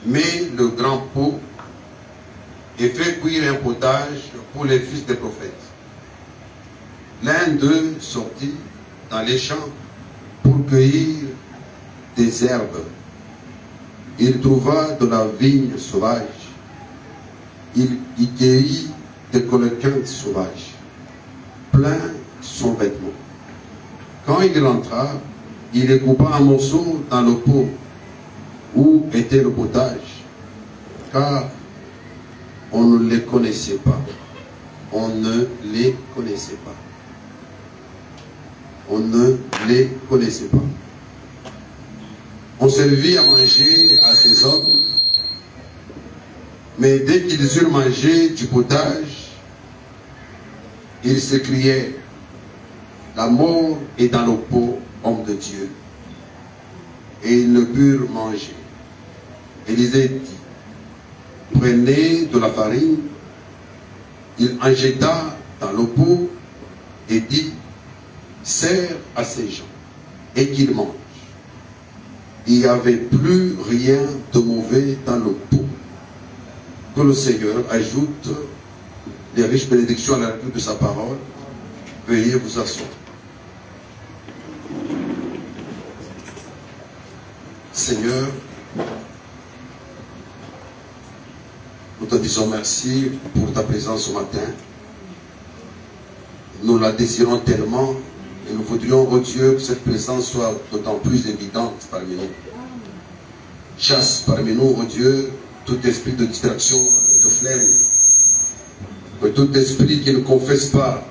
met le grand pot et fait cuire un potage pour les fils des prophètes. L'un d'eux sortit dans les champs pour cueillir des herbes. Il trouva de la vigne sauvage. Il y cueillit des coloquintes sauvages, plein son vêtement. Quand il rentra, il les coupa en morceaux dans le pot où était le potage, car on ne les connaissait pas. On ne les connaissait pas. On ne les connaissait pas. On servit à manger à ces hommes, mais dès qu'ils eurent mangé du potage, ils s'écriaient: la mort est dans le pot, homme de Dieu. Et ils ne purent manger. Élisée dit: prenez de la farine. Il en jeta dans le pot et dit: sers à ces gens et qu'ils mangent. Il n'y avait plus rien de mauvais dans le pot. Que le Seigneur ajoute les riches bénédictions à la lecture de sa parole. Veuillez vous asseoir. Seigneur, nous te disons merci pour ta présence ce matin. Nous la désirons tellement et nous voudrions, oh Dieu, que cette présence soit d'autant plus évidente parmi nous. Chasse parmi nous, oh Dieu, tout esprit de distraction et de flemme. Que tout esprit qui ne confesse pas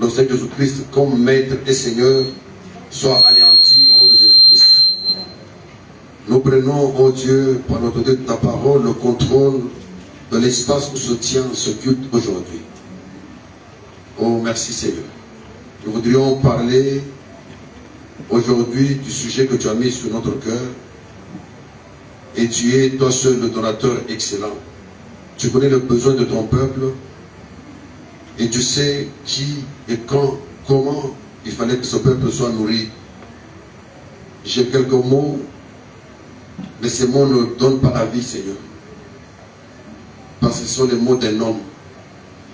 le Seigneur Jésus-Christ comme Maître et Seigneur soit anéanti au nom de Jésus-Christ. Nous prenons, oh Dieu, par l'autorité de ta parole, le contrôle de l'espace où se tient ce culte aujourd'hui. Oh, merci Seigneur. Nous voudrions parler aujourd'hui du sujet que tu as mis sur notre cœur. Et tu es toi seul le donateur excellent. Tu connais le besoin de ton peuple. Et tu sais qui et quand, comment il fallait que ce peuple soit nourri. J'ai quelques mots, mais ces mots ne donnent pas la vie, Seigneur. Parce que ce sont les mots d'un homme.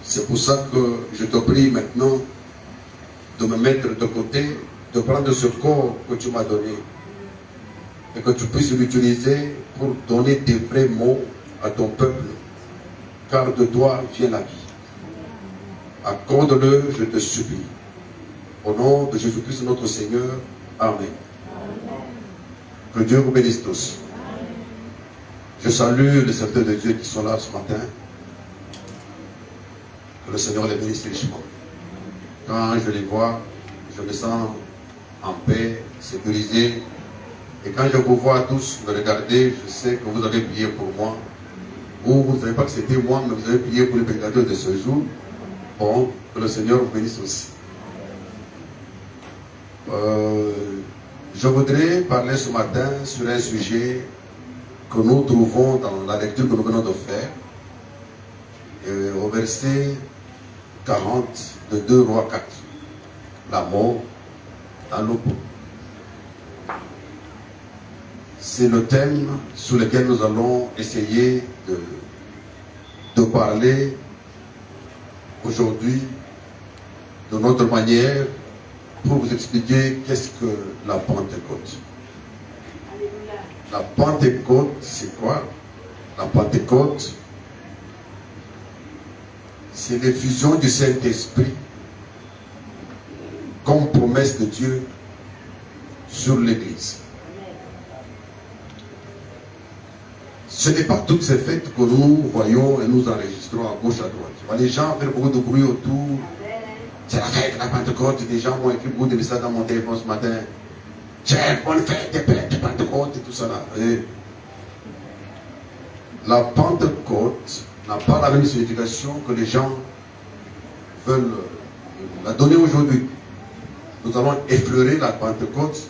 C'est pour ça que je te prie maintenant de me mettre de côté, de prendre ce corps que tu m'as donné et que tu puisses l'utiliser pour donner des vrais mots à ton peuple, car de toi vient la vie. Accorde-le, je te supplie. Au nom de Jésus-Christ notre Seigneur. Amen. Que Dieu vous bénisse tous. Je salue les serviteurs de Dieu qui sont là ce matin. Que le Seigneur les bénisse richement. Quand je les vois, je me sens en paix, sécurisé. Et quand je vous vois tous me regarder, je sais que vous avez prié pour moi. Vous ne savez pas que c'était moi, mais vous avez prié pour les pécheurs de ce jour. Bon, que le Seigneur vous bénisse aussi. Je voudrais parler ce matin sur un sujet que nous trouvons dans la lecture que nous venons de faire. Au verset 40 de 2 Rois 4. La mort dans le pot. C'est le thème sur lequel nous allons essayer de parler aujourd'hui de notre manière pour vous expliquer qu'est-ce que la Pentecôte. La Pentecôte, c'est quoi? La Pentecôte, c'est l'effusion du Saint-Esprit comme promesse de Dieu sur l'Église. Ce n'est pas toutes ces fêtes que nous voyons et nous enregistrons à gauche, à droite. Les gens font beaucoup de bruit autour. C'est la fête de la Pentecôte. Des gens m'ont écrit beaucoup de messages dans mon téléphone ce matin. Tiens, bonne fête de Pentecôte et tout ça là. Et la Pentecôte n'a pas la même signification que les gens veulent la donner aujourd'hui. Nous allons effleurer la Pentecôte.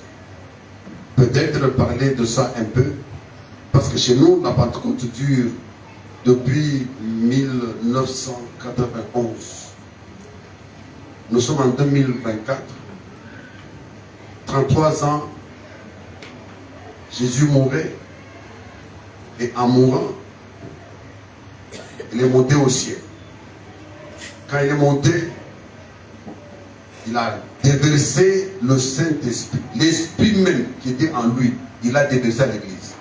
Peut-être parler de ça un peu. Parce que chez nous, la Pentecôte dure depuis 1991. Nous sommes en 2024. 33 ans, Jésus mourait. Et en mourant, il est monté au ciel. Quand il est monté, il a déversé le Saint-Esprit. L'Esprit même qui était en lui, il a déversé à l'Église.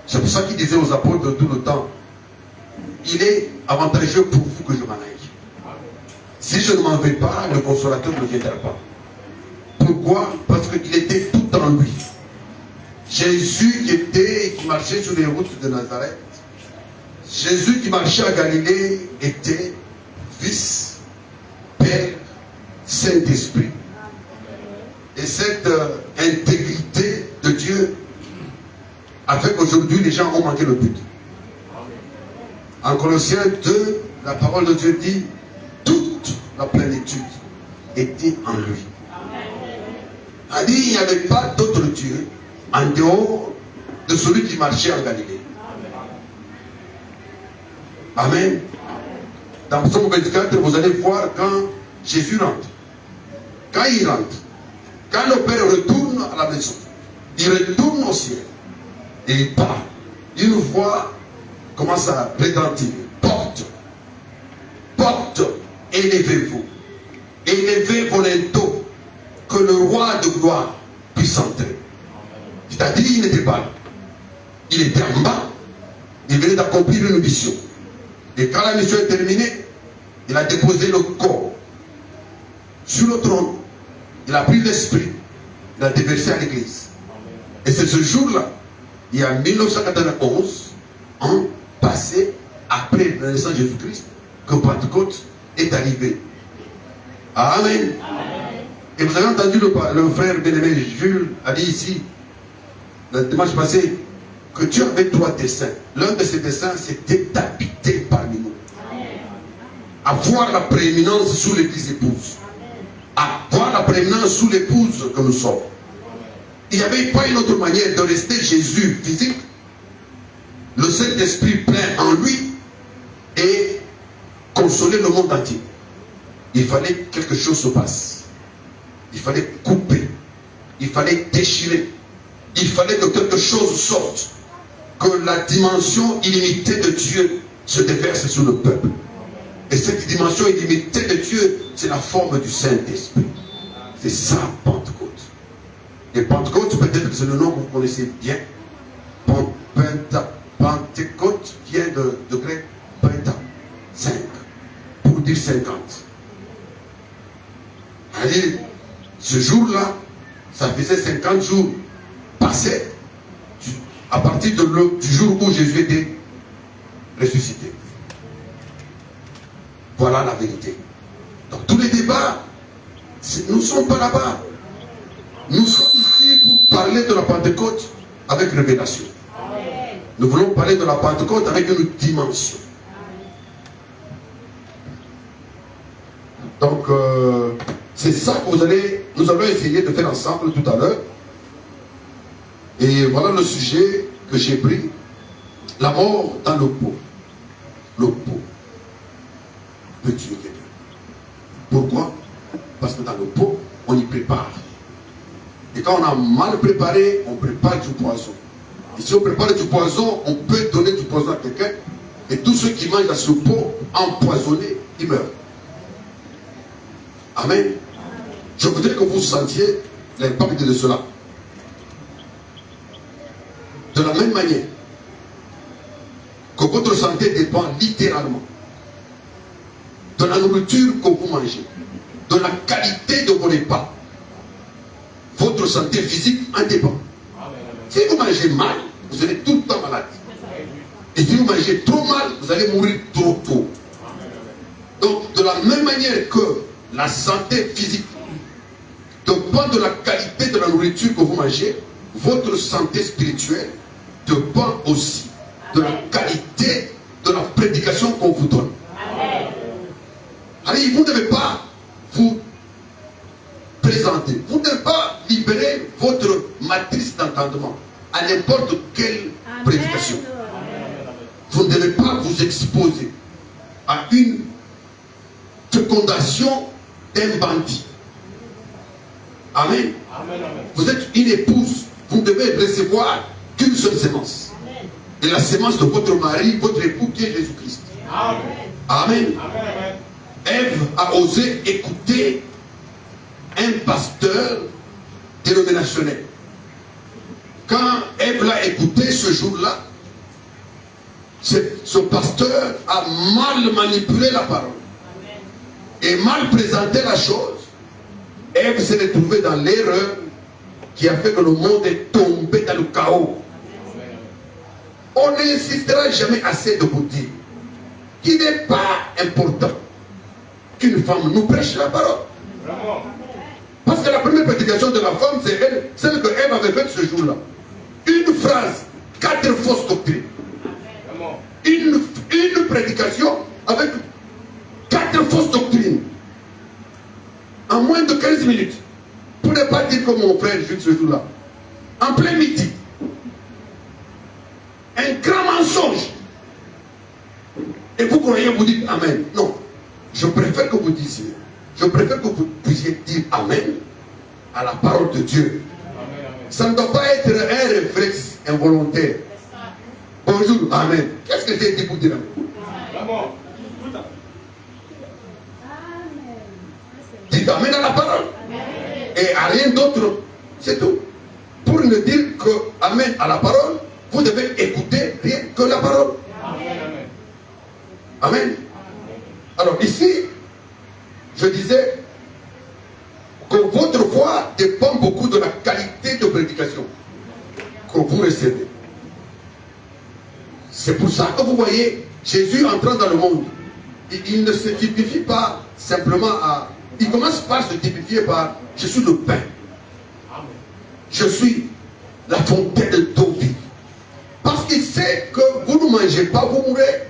C'est pour ça qu'il disait aux apôtres tout le temps, il est avantageux pour vous que je m'en aille. Si je ne m'en vais pas, le consolateur ne viendra pas. Pourquoi? Parce qu'il était tout en lui. Jésus qui marchait sur les routes de Nazareth, Jésus qui marchait à Galilée était Fils, Père, Saint-Esprit. Et cette intégrité de Dieu a fait qu'aujourd'hui les gens ont manqué le but. En Colossiens 2, la parole de Dieu dit toute la plénitude était en lui. A dit il n'y avait pas d'autre Dieu en dehors de celui qui marchait en Galilée. Amen. Dans Psaume 24, vous allez voir quand Jésus rentre. Quand il rentre, quand le Père retourne à la maison, il retourne au ciel et il part. Une voix commence à retentir. Porte, porte, élevez-vous. Élevez vos linteaux, que le roi de gloire puisse entrer. C'est-à-dire, il n'était pas là. Il était en bas. Il venait d'accomplir une mission. Et quand la mission est terminée, il a déposé le corps sur le trône. Il a pris l'esprit. Il a déversé à l'église. Et c'est ce jour-là, il y a 1991, an passé après la naissance de Jésus-Christ, que Pentecôte est arrivé. Amen. Et vous avez entendu le frère bien-aimé Jules a dit ici, le dimanche passé, que Dieu avait 3 desseins. L'un de ces desseins, c'était d'habiter parmi nous. Avoir la prééminence sous l'église épouse. Avoir la prééminence sous l'épouse que nous sommes. Il n'y avait pas une autre manière de rester Jésus physique, le Saint-Esprit plein en lui, et consoler le monde entier. Il fallait que quelque chose se passe. Il fallait couper. Il fallait déchirer. Il fallait que quelque chose sorte. Que la dimension illimitée de Dieu se déverse sur le peuple. Et cette dimension illimitée de Dieu, c'est la forme du Saint-Esprit. C'est ça, Pentecôte. Et Pentecôte, peut-être que c'est le nom que vous connaissez bien. Pentecôte vient de grec penta, 5, pour dire 50. Allez, ce jour-là, ça faisait 50 jours passés à partir du jour où Jésus était ressuscité. Voilà la vérité. Donc tous les débats, nous ne sommes pas là-bas. Nous sommes ici pour parler de la Pentecôte avec révélation. Nous voulons parler de la Pentecôte avec une dimension. Donc, c'est ça que nous allons essayer de faire ensemble tout à l'heure. Et voilà le sujet que j'ai pris. La mort dans le pot. Le pot peut tuer quelqu'un. Pourquoi? Parce que dans le pot, on y prépare. Et quand on a mal préparé, on prépare du poison. Et si on prépare du poison, on peut donner du poison à quelqu'un. Et tous ceux qui mangent à ce pot empoisonné, ils meurent. Amen. Je voudrais que vous sentiez l'impact de cela. De la même manière que votre santé dépend littéralement de la nourriture que vous mangez, de la qualité de vos repas, votre santé physique en dépend. Si vous mangez mal, vous serez tout le temps malade. Et si vous mangez trop mal, vous allez mourir trop tôt. Donc, de la même manière que la santé physique dépend de la qualité de la nourriture que vous mangez, votre santé spirituelle dépend aussi de la qualité de la prédication qu'on vous donne. Allez, vous ne devez pas vous présenter. Vous ne devez pas libérer votre matrice d'entendement à n'importe quelle prédication. Vous ne devez pas vous exposer à une fécondation d'un bandit. Amen. Vous êtes une épouse. Vous devez recevoir que qu'une seule sémence. Et la sémence de votre mari, votre époux qui est Jésus-Christ. Amen. Amen. Ève a osé écouter un pasteur dénominationnel. Quand Ève l'a écouté ce jour-là, ce pasteur a mal manipulé la parole. Et mal présenté la chose. Ève s'est retrouvée dans l'erreur qui a fait que le monde est tombé dans le chaos. On n'insistera jamais assez de vous dire qu'il n'est pas important qu'une femme nous prêche la parole. Parce que la première prédication de la femme, c'est elle, celle que Ève avait faite ce jour-là. Une phrase, 4 fausses doctrines. Une prédication avec 4 fausses doctrines. En moins de 15 minutes. Pour ne pas dire comme mon frère Jules ce jour-là. En plein midi. Un grand mensonge. Et vous croyez, vous dites Amen. Non. Je préfère que vous disiez. Je préfère que vous puissiez dire Amen à la parole de Dieu. Amen. Ça ne doit pas être un réflexe involontaire. Bonjour, Amen. Qu'est-ce que j'ai dit pour dire Amen? Dites Amen à la parole. Et à rien d'autre. C'est tout. Pour ne dire que Amen à la parole, vous devez écouter rien que la parole. Amen. Amen. Alors ici, je disais que votre foi dépend beaucoup de la qualité de prédication que vous recevez. C'est pour ça que vous voyez Jésus entrant dans le monde. Il ne se typifie pas simplement à... Il commence par se typifier par « Je suis le pain. Je suis la fontaine d'eau vive. » Parce qu'il sait que vous ne mangez pas, vous mourrez.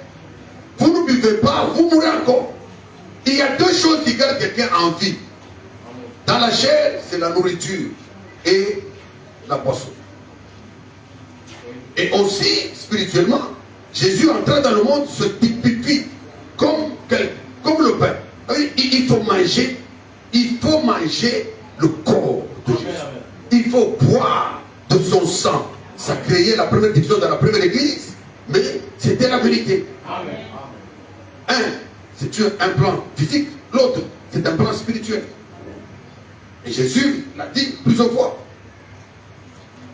Vous ne buvez pas, vous mourrez encore. Il y a deux choses qui gardent quelqu'un en vie. Dans la chair, c'est la nourriture et la boisson. Et aussi, spirituellement, Jésus entrant dans le monde se typifie comme le pain. Il faut manger le corps de Jésus. Il faut boire de son sang. Ça créait la première division dans la première église, mais c'était la vérité. Un, c'est un plan physique, l'autre, c'est un plan spirituel. Et Jésus l'a dit plusieurs fois.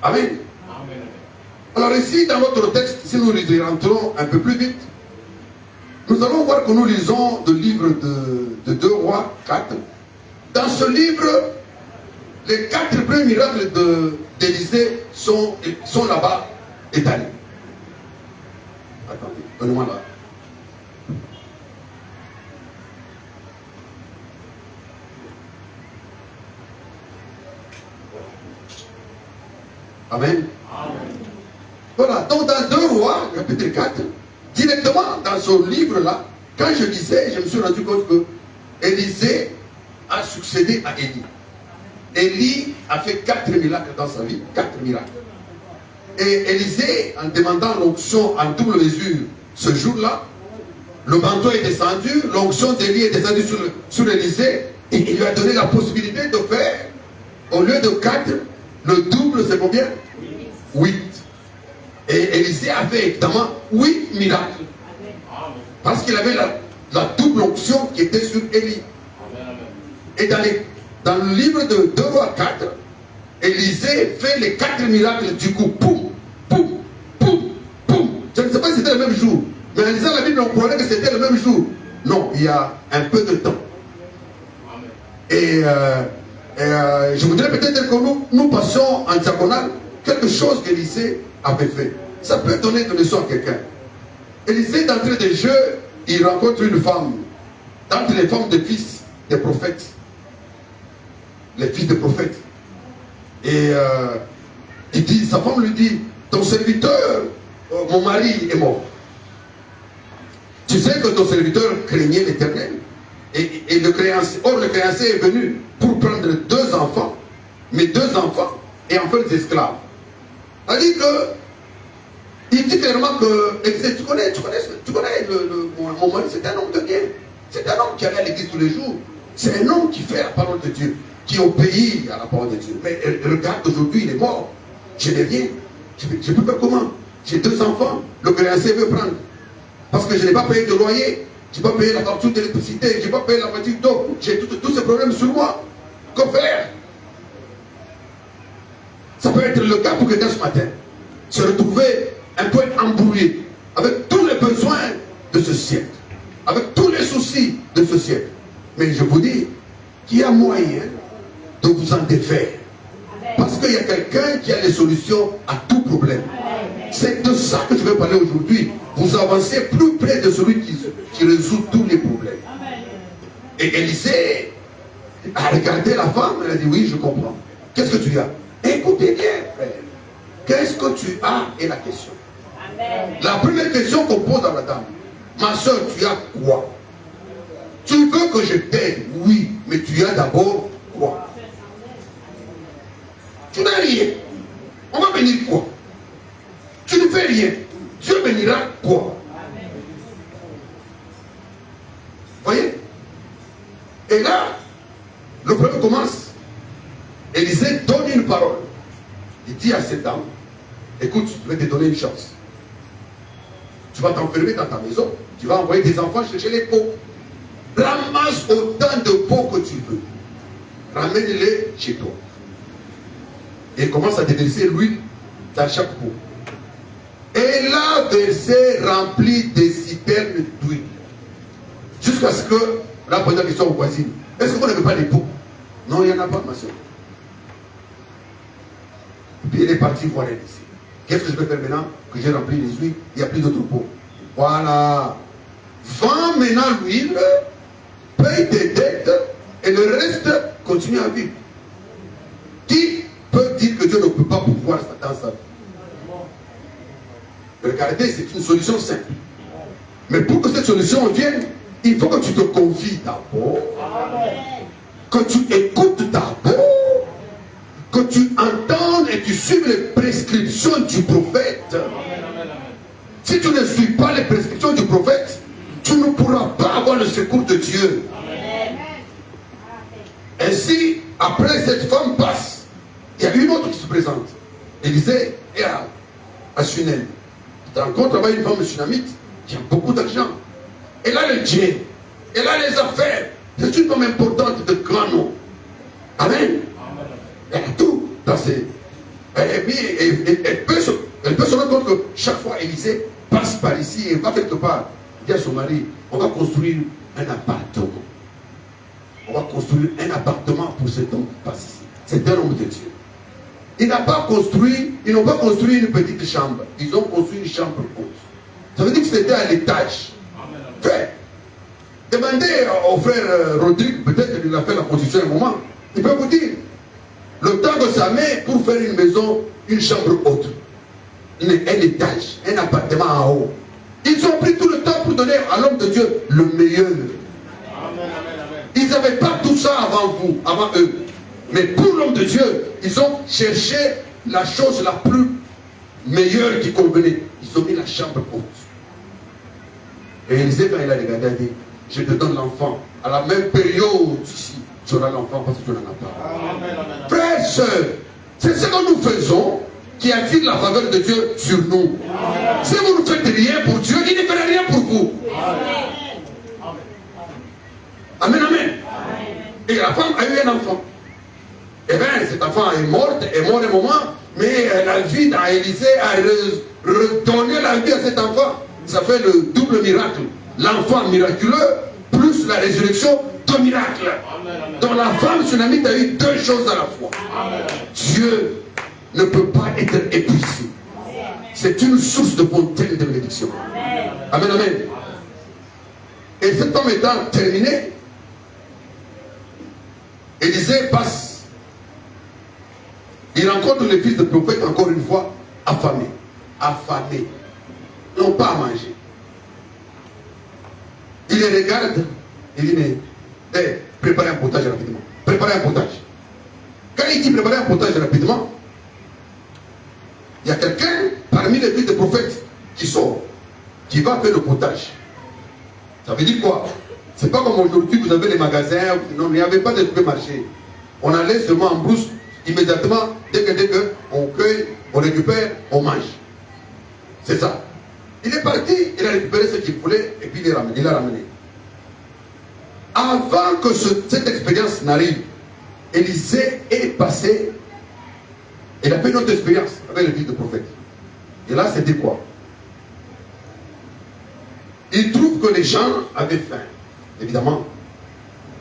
Amen. Alors ici, dans notre texte, si nous rentrons un peu plus vite, nous allons voir que nous lisons le livre de 2 Rois 4. Dans ce livre, les 4 premiers miracles d'Élisée sont là-bas étalés. Attendez, donnez-moi là. Amen. Voilà, donc dans 2 Rois, chapitre 4, directement dans ce livre-là, quand je lisais, je me suis rendu compte que Élisée a succédé à Élie. Élie a fait 4 miracles dans sa vie, 4 miracles. Et Élisée, en demandant l'onction en double mesure ce jour-là, le manteau est descendu, l'onction d'Élie est descendue sur Élisée, et il lui a donné la possibilité de faire, au lieu de 4, le double, c'est combien? 8. Et Élisée a fait évidemment 8 miracles. Parce qu'il avait la double onction qui était sur Élie. Et dans le livre de 2 Rois 4, Élisée fait les 4 miracles du coup. Poum, poum, poum, poum. Je ne sais pas si c'était le même jour. Mais en lisant la Bible, on croyait que c'était le même jour. Non, il y a un peu de temps. Et je voudrais peut-être que nous passions en diagonale quelque chose qu'Élisée avait fait. Ça peut donner de leçon à quelqu'un. Élisée, d'entrée de jeu, il rencontre une femme. D'entre les femmes des fils des prophètes. Les fils des prophètes. Et sa femme lui dit, ton serviteur, mon mari est mort. Tu sais que ton serviteur craignait l'Éternel. Et le créancier est venu pour prendre 2 enfants, mes 2 enfants, et en faire des esclaves. Il dit clairement que, tu connais mon mari, c'est un homme de bien. C'est un homme qui allait à l'église tous les jours. C'est un homme qui fait la parole de Dieu, qui obéit à la parole de Dieu. Mais regarde, aujourd'hui, il est mort. Je n'ai rien. Je peux faire comment? J'ai 2 enfants, le créancier veut prendre. Parce que je n'ai pas payé de loyer, je n'ai pas payé la facture d'électricité, je n'ai pas payé la facture d'eau, j'ai tous ces problèmes sur moi. Que faire? Ça peut être le cas pour quelqu'un ce matin. Se retrouver un peu embrouillé avec tous les besoins de ce siècle, avec tous les soucis de ce siècle. Mais je vous dis qu'il y a moyen de vous en défaire. Parce qu'il y a quelqu'un qui a les solutions à tout problème. C'est de ça que je vais parler aujourd'hui. Vous avancez plus près de celui qui résout tous les problèmes. Et Élisée a regardé la femme, elle a dit oui, je comprends. Qu'est-ce que tu as? Écoutez bien, frère. Qu'est-ce que tu as est la question. La première question qu'on pose à la dame, ma soeur, tu as quoi? Tu veux que je t'aide? Oui, mais tu as d'abord quoi? Tu n'as rien. On va bénir quoi? Tu ne fais rien. Dieu bénira quoi? Voyez? Et là, le problème commence. Élisée donne une parole. Il dit à cette dame, écoute, je vais te donner une chance. Tu vas t'enfermer dans ta maison, tu vas envoyer des enfants chercher les pots. Ramasse autant de pots que tu veux. Ramène-les chez toi. Et commence à déverser l'huile dans chaque pot. Et là, versé rempli des citernes d'huile. Jusqu'à ce que, là, pendant qu'ils sont aux voisines, est-ce que vous n'avez pas des pots? Non, il n'y en a pas, ma soeur. Et puis elle est partie voir Élisée. Qu'est-ce que je vais faire maintenant que j'ai rempli les huiles? Il n'y a plus d'autres pots. Voilà. Vends maintenant l'huile, paye tes dettes, et le reste, continue à vivre. Qui peut dire que Dieu ne peut pas pouvoir dans sa vie? Regardez, c'est une solution simple. Mais pour que cette solution vienne, il faut que tu te confies d'abord, que tu écoutes d'abord, que tu entendes et tu suives les prescriptions du prophète. Si tu ne suis pas les prescriptions du prophète, tu ne pourras pas avoir le secours de Dieu. Ainsi, après cette femme passe, il y a une autre qui se présente. Élisée est à Shunem. Tu rencontres là-bas une femme sunamite qui a beaucoup d'argent. Elle a le bien, elle a les affaires. C'est une femme importante de grand nom. Amen. Elle a tout dans ses... Et puis, elle peut se rendre compte que chaque fois Élisée passe par ici et va quelque part. Il dit à son mari, on va construire un appartement. On va construire un appartement pour cet homme qui passe ici. C'est un homme de Dieu. Ils n'ont pas construit une petite chambre. Ils ont construit une chambre haute. Ça veut dire que c'était à l'étage. Frère, demandez au frère Rodrigue, peut-être qu'il a fait la construction à un moment. Il peut vous dire, le temps que ça met pour faire une maison, une chambre haute, un étage, un appartement en haut. Ils ont pris tout le temps pour donner à l'homme de Dieu le meilleur. Ils n'avaient pas tout ça avant vous, avant eux. Mais pour l'homme de Dieu, ils ont cherché la chose la plus meilleure qui convenait. Ils ont mis la chambre haute. Et Élisée, quand il a regardé, a dit, je te donne l'enfant. À la même période ici, tu auras l'enfant parce que tu n'en as pas. Frères, sœurs, c'est ce que nous faisons qui attire la faveur de Dieu sur nous. Si vous ne faites rien pour Dieu, il ne fera rien pour vous. Amen, amen. Et la femme a eu un enfant. Eh bien, cet enfant est mort un moment, mais la vie dans Élisée a redonné la vie à cet enfant. Ça fait le double miracle. L'enfant miraculeux, plus la résurrection de miracle. Donc la femme sunamite a eu deux choses à la fois. Dieu ne peut pas être épuisé. C'est une source de bonté et de bénédiction. Amen, amen. Et cette femme étant terminée, Élisée passe. Il rencontre les fils de prophète encore une fois affamés. Affamés. N'ont pas à manger. Il les regarde. Il dit, mais préparez un potage rapidement. Préparez un potage. Quand il dit préparez un potage rapidement, il y a quelqu'un parmi les fils de prophète qui sort, qui va faire le potage. Ça veut dire quoi? C'est pas comme aujourd'hui, vous avez les magasins, non, il n'y avait pas de supermarché. On allait seulement en brousse, immédiatement, dès que on cueille, On récupère, on mange. C'est ça. Il est parti, il a récupéré ce qu'il voulait et puis il l'a ramené. Avant que cette expérience n'arrive, Élisée est passé, il a fait une autre expérience avec le fils de prophète. Et là, c'était quoi? Il trouve que les gens avaient faim, évidemment.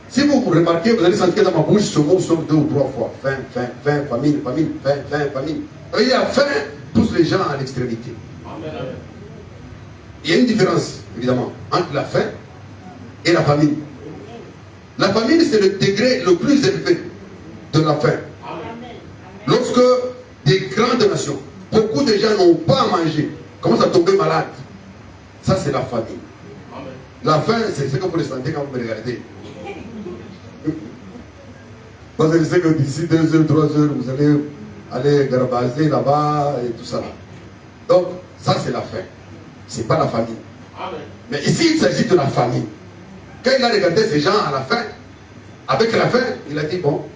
Si vous remarquez, vous allez sentir dans ma bouche ce mot sort 2 ou 3 fois. Faim, faim, faim, famine, famine, faim, faim, famine. Et la faim pousse les gens à l'extrémité. Il y a une différence, évidemment, entre la faim et la famine. La famine, c'est le degré le plus élevé de la faim. Lorsque des grandes nations, beaucoup de gens n'ont pas à manger, commencent à tomber malades. Ça, c'est la famine. La faim, c'est ce que vous ressentez quand vous me regardez. Parce que je sais que d'ici 2 heures, 3 heures, vous allez aller garbaser là-bas et tout ça. Donc, ça, c'est la faim. Ce n'est pas la famine. Mais ici, il s'agit de la famine. Quand il a regardé ces gens à la fin, avec la faim, il a dit, bon,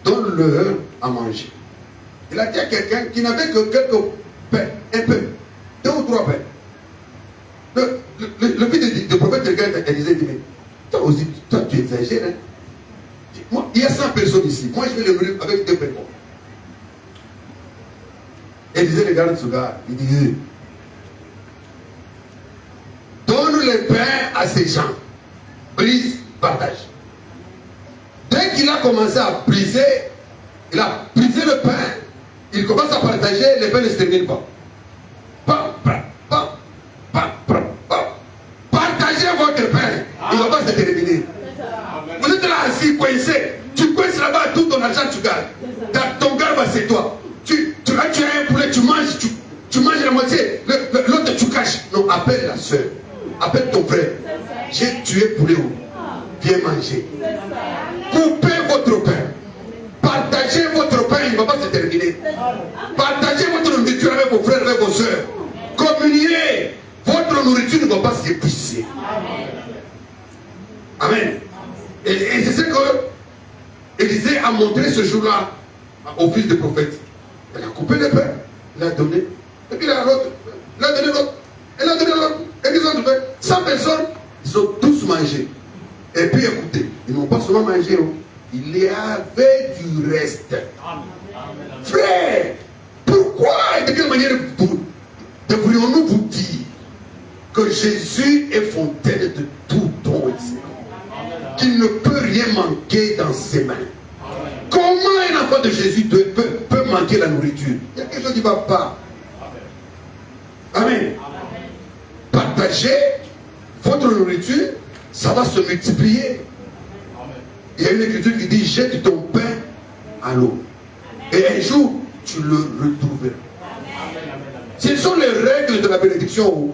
donne-leur à manger. Il a dit à quelqu'un qui n'avait que quelques pains, un peu, 2 ou 3 pains. Le fils de prophète regarde et disait, mais toi aussi, toi tu exagères. Hein? Moi, il y a 100 personnes ici. Moi, je vais le nourrir avec 2 pains. Et il disait, regarde ce gars, il dit, donne les pains à ces gens. Brise, partage. Dès qu'il a commencé à briser, il a brisé le pain, il commence à partager, les pains ne se terminent pas. Partagez votre pain, il ne va pas se terminer. Vous êtes là assis, coincé, tu coinces là-bas, tout ton argent tu gardes. Ton garde, c'est toi. Tu as un poulet, tu manges la moitié, l'autre tu caches. Non, appelle la soeur, appelle ton frère. J'ai tué poulet, viens manger. Coupez votre pain. Partagez votre pain, il ne va pas se terminer. Partagez votre nourriture avec vos frères, avec vos soeurs. Communiez. Votre nourriture ne va pas s'épuiser. Amen. Et c'est ce que Élisée a montré ce jour-là au fils de prophète. Il a coupé le pain, il a donné. Et puis il a l'autre. Il a donné l'autre. Il a donné l'autre. Et ils ont fait 100 personnes, ils ont tous mangé. Et puis écoutez, ils n'ont pas seulement mangé, il y avait du reste. Frère, pourquoi et de quelle manière devrions-nous vous dire que Jésus est fontaine de tout don et qu'il ne peut rien manquer dans ses mains? Comment un enfant de Jésus peut manquer la nourriture? Il y a quelque chose qui ne va pas. Amen. Partagez votre nourriture, ça va se multiplier. Il y a une écriture qui dit, jette ton pain à l'eau. Et un jour, tu le retrouveras. Ce sont les règles de la bénédiction.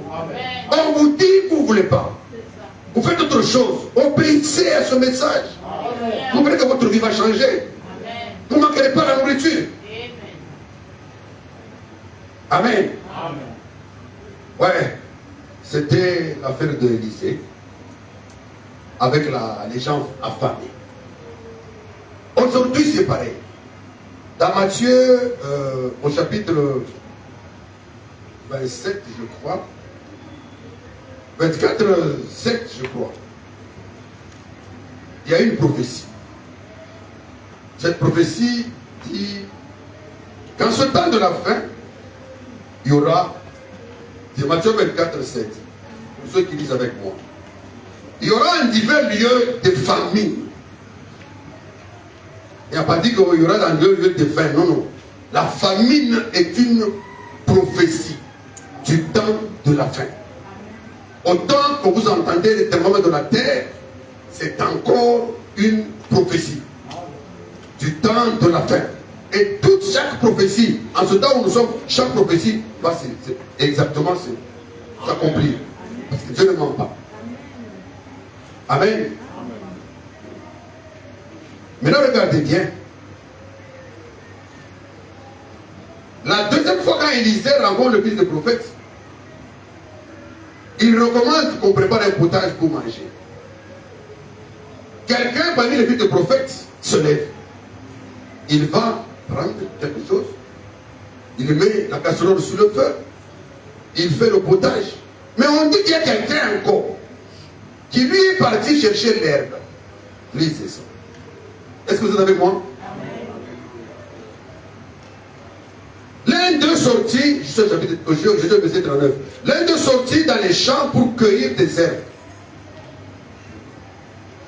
On vous dit que vous ne voulez pas. Vous faites autre chose. Obéissez à ce message. Vous verrez que votre vie va changer. Vous ne manquerez pas la nourriture. Amen. Ouais. C'était l'affaire de Élisée. Avec les gens affamés. Aujourd'hui, c'est pareil. Dans Matthieu, au chapitre 27, je crois. 24, 7, je crois. Il y a une prophétie. Cette prophétie dit qu'en ce temps de la fin, il y aura, c'est Matthieu 24, 7, pour ceux qui lisent avec moi, il y aura en divers lieux de famine. Il n'y a pas dit qu'il y aura dans deux lieux de faim. Non, non. La famine est une prophétie du temps de la fin. Autant que vous entendez les thermomètres de la terre, c'est encore une prophétie du temps de la fin. Et toute chaque prophétie, en ce temps où nous sommes, chaque prophétie va exactement s'accomplir. Parce que Dieu ne ment pas. Amen. Maintenant, regardez bien. La deuxième fois, quand Élisée rencontre le fils de prophète, il recommande qu'on prépare un potage pour manger. Quelqu'un parmi les fils de prophète se lève. Il va prendre quelque chose Il met la casserole sur le feu. Il fait le potage. Mais on dit qu'il y a quelqu'un encore qui lui est parti chercher l'herbe. Lisez ça. Est-ce que vous êtes avec moi? L'un d'eux sortit, je chapitre verset 39. L'un d'eux sortit dans les champs pour cueillir des herbes.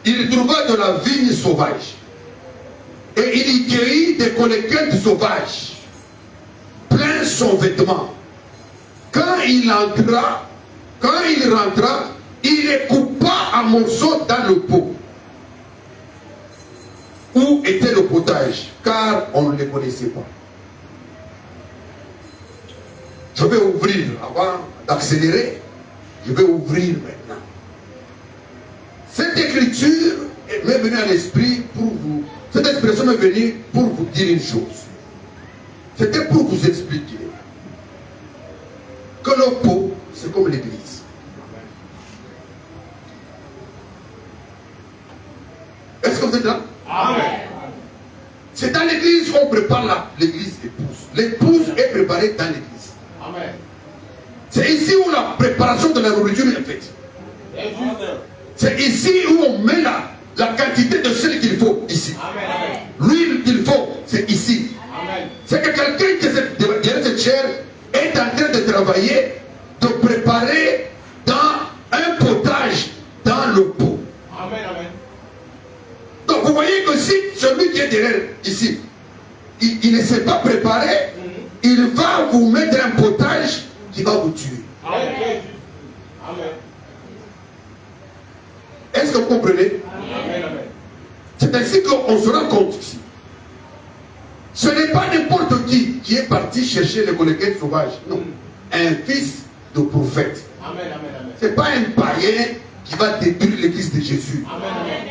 Il trouva de la vigne sauvage. Et il y cueillit des colocyntes sauvages. Plein son vêtement. Quand il rentra, il les coupa en morceaux dans le pot. Où était le potage? Car on ne les connaissait pas. Je vais ouvrir, avant d'accélérer, je vais ouvrir maintenant. Cette écriture m'est venue à l'esprit pour vous. Cette expression m'est venue pour vous dire une chose. C'était pour vous expliquer que le pot, c'est comme l'église. Est-ce que vous êtes là? Amen. C'est dans l'église qu'on prépare l'église épouse. L'épouse est préparée dans l'église. Amen. C'est ici où la préparation de la nourriture est faite. C'est ici où on met la quantité de sel qu'il faut ici. L'huile qu'il faut, c'est ici. C'est que quelqu'un qui est derrière cette chair est en train de travailler, de préparer dans un potage dans le pot. Amen, amen. Donc vous voyez que si celui qui est derrière ici, il ne s'est pas préparé, il va vous mettre un potage qui va vous tuer. Amen. Est-ce que vous comprenez? Amen. C'est ainsi qu'on se rend compte ici. Ce n'est pas n'importe qui est parti chercher les colocyntes sauvages. Non. Un fils de prophète. Ce n'est pas un païen qui va détruire l'église de Jésus. Amen.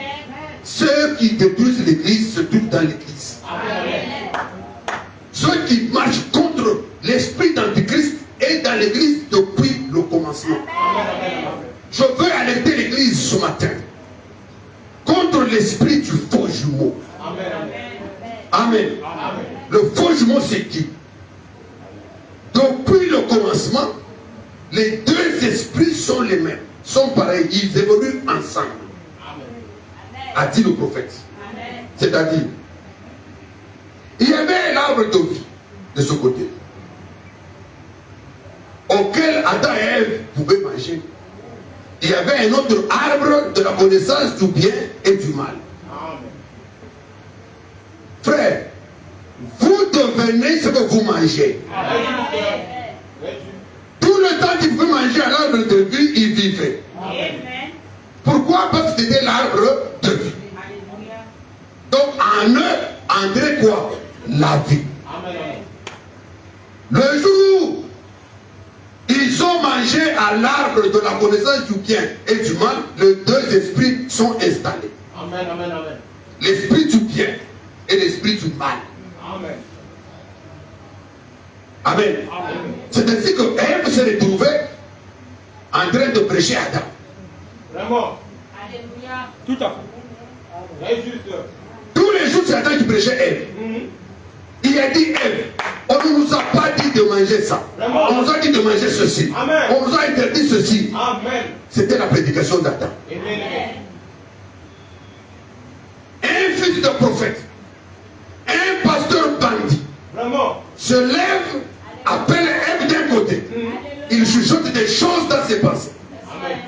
Ceux qui détruisent l'église se trouvent dans l'église. Ceux qui marchent contre l'esprit d'Antichrist est dans l'église depuis le commencement. Je veux alerter l'église ce matin contre l'esprit du faux jumeau. Amen. Le faux jumeau, c'est qui? Depuis le commencement, les deux esprits sont les mêmes, sont pareils, ils évoluent ensemble. A dit le prophète. C'est-à-dire, il y avait l'arbre de vie de ce côté, auquel Adam et Ève pouvaient manger. Il y avait un autre arbre de la connaissance du bien et du mal. Frère, vous devenez ce que vous mangez. Tout le temps qu'il pouvait manger à l'arbre de vie, il vivait. Pourquoi? Parce que c'était l'arbre de vie. Donc en eux, entrait quoi? La vie. Le jour ils ont mangé à l'arbre de la connaissance du bien et du mal, les deux esprits sont installés. L'esprit du bien et l'esprit du mal. Amen. C'est ainsi que Ève s'est retrouvée en train de prêcher à Adam. Vraiment. Alléluia. Tout à fait. Tous les jours, c'est Adam qui prêchait Ève. Il a dit Ève, on ne nous a pas dit de manger ça. Vraiment? On nous a dit de manger ceci. Amen. On nous a interdit ceci. C'était la prédication d'Adam. Un fils de prophète, un pasteur bandit, vraiment, se lève, appelle Ève d'un côté. Il chuchote des choses dans ses pensées.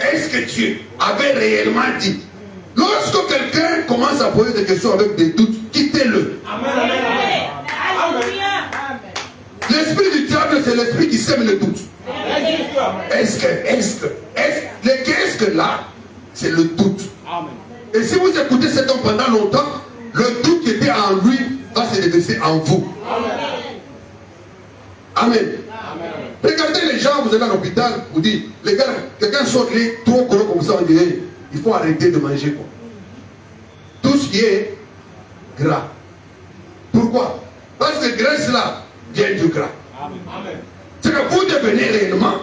Est-ce que Dieu avait réellement dit? Lorsque quelqu'un commence à poser des questions avec des doutes, quittez-le. L'esprit du diable, c'est l'esprit qui sème le doute. Est-ce que là, c'est le doute. Et si vous écoutez cet homme pendant longtemps, le doute qui était en lui va se déverser en vous. Amen. Regardez les gens, vous allez à l'hôpital, vous dites, les gars, quelqu'un sort les trop gros comme ça, on dirait, il faut arrêter de manger quoi. Tout ce qui est gras. Pourquoi? Parce que graisse là vient du gras. C'est que vous devenez réellement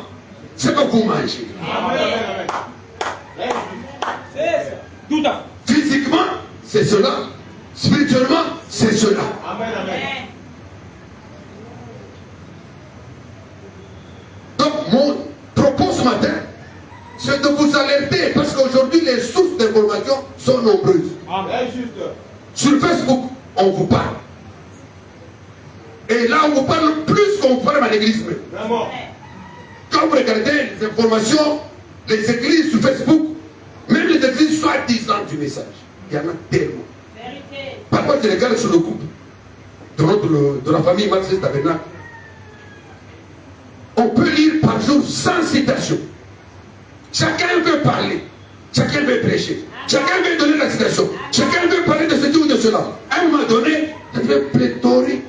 ce que vous mangez. Tout à fait. Physiquement, c'est cela. Spirituellement, c'est cela. mon propos ce matin, c'est de vous alerter parce qu'aujourd'hui les sources d'information sont nombreuses. Sur Facebook, on vous parle. Et là, on vous parle plus qu'on vous parle à l'église. Quand vous regardez les informations, les églises sur Facebook, même les églises soi-disant du message, il y en a tellement. Parfois, je regarde sur le groupe de la famille marxiste Tabernacle. On peut lire par jour 100 citations. Chacun veut parler. Chacun veut prêcher. Chacun veut donner la citation. Chacun veut parler de ceci ou de cela. À un moment donné, ça devient pléthorique.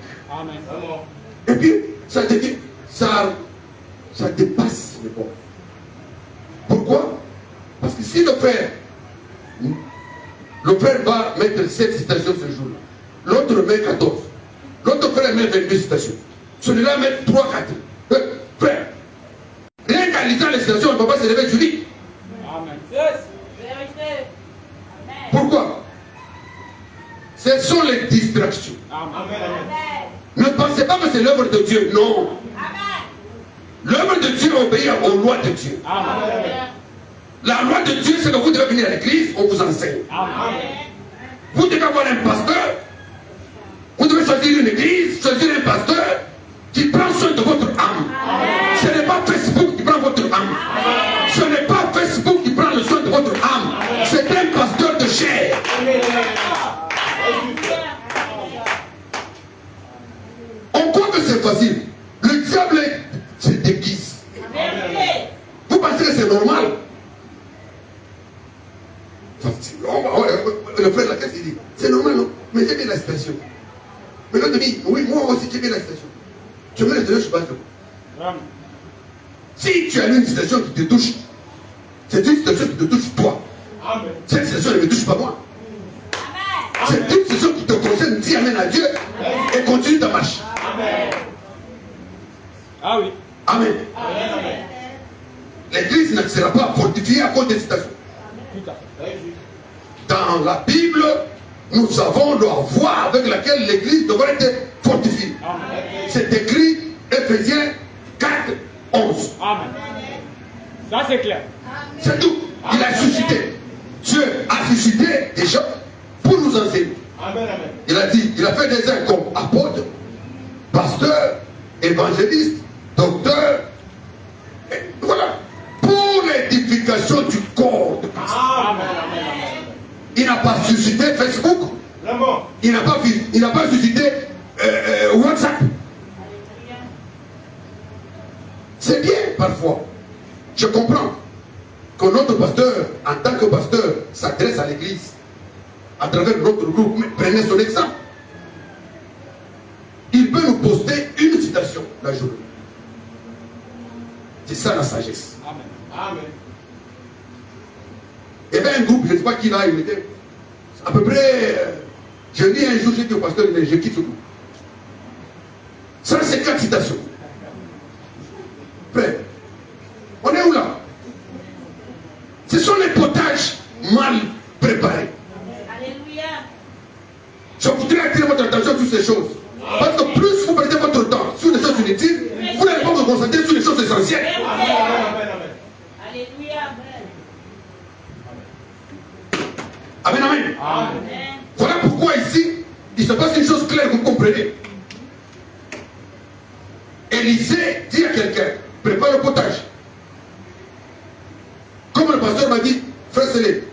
Et puis, ça devient, ça dépasse le bon. Pourquoi? Parce que si le frère va mettre 7 citations ce jour-là, l'autre met 14, l'autre frère met 22 citations, celui-là met 3, 4. Frère, rien qu'en lisant les citations, on ne peut pas se lever du lit. Pourquoi? Ce sont les distractions. Ne pensez pas que c'est l'œuvre de Dieu. Non. L'œuvre de Dieu obéit aux lois de Dieu. La loi de Dieu, c'est que vous devez venir à l'église, on vous enseigne. Vous devez avoir un pasteur. Vous devez choisir une église, choisir un pasteur qui prend soin de votre âme. Ce n'est pas Facebook qui prend votre âme. Ce n'est pas Facebook qui prend le soin de votre âme. C'est un pasteur de chair. On croit que c'est facile. Le diable se déguise. Vous pensez que c'est normal? Le frère de la caisse, il dit, c'est normal, non? Mais j'ai bien la citation. Mais l'autre dit, oui, moi aussi j'ai bien la citation. Je me laisse de je suis pas d'accord. Si tu as une citation qui te touche, c'est une citation qui te touche toi. Cette citation ne me touche pas moi. C'est une citation qui te concerne, dis amen à Dieu et continue ta marche. Ah oui. Amen. L'église ne sera pas fortifiée à cause des citations. Dans la Bible, nous avons la voie avec laquelle l'église devrait être fortifiée. C'est écrit Éphésiens 4, 11. Amen. Ça c'est clair. C'est tout. Il a suscité. Dieu a suscité des gens pour nous enseigner. Il a dit, il a fait des uns comme apôtres, pasteurs, évangélistes, docteurs. Voilà. Pour l'édification du corps de Christ. Il n'a pas suscité Facebook. Il n'a pas suscité WhatsApp. C'est bien parfois. Je comprends que notre pasteur, en tant que pasteur, s'adresse à l'église à travers notre groupe. Mais prenez son exemple. Il peut nous poster une citation la journée. C'est ça la sagesse. Amen. Et bien un groupe, je ne sais pas qui là, il était à peu près, je dis un jour, j'ai dit au pasteur, mais je quitte ce groupe. 150 citations. Frère, on est où là? Ce sont les potages mal préparés. Alléluia. Je voudrais attirer votre attention sur ces choses. Parce que plus vous perdez votre temps sur des choses inutiles, vous n'allez pas vous concentrer sur les choses essentielles. Alléluia. Amen, amen. Voilà pourquoi ici, il se passe une chose claire, vous comprenez. Élisée dit à quelqu'un, prépare le potage. Comme le pasteur m'a dit, frère Célé,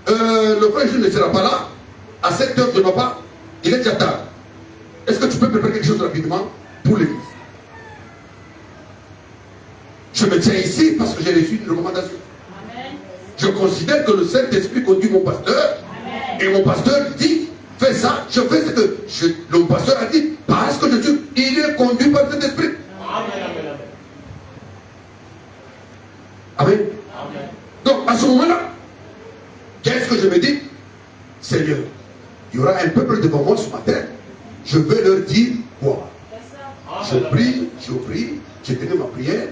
le frère Jules ne sera pas là, à 7 heures de repas, il est déjà tard. Est-ce que tu peux préparer quelque chose rapidement pour l'église? Je me tiens ici parce que j'ai reçu une recommandation. Amen. Je considère que le Saint-Esprit conduit mon pasteur. Amen. Et mon pasteur dit, fais ça, je fais ce que le pasteur a dit, parce que je suis, il est conduit par le Saint-Esprit. Amen. Donc à ce moment-là, qu'est-ce que je me dis? Seigneur, il y aura un peuple devant moi ce matin, je vais leur dire quoi? Je prie, je tenais ma prière,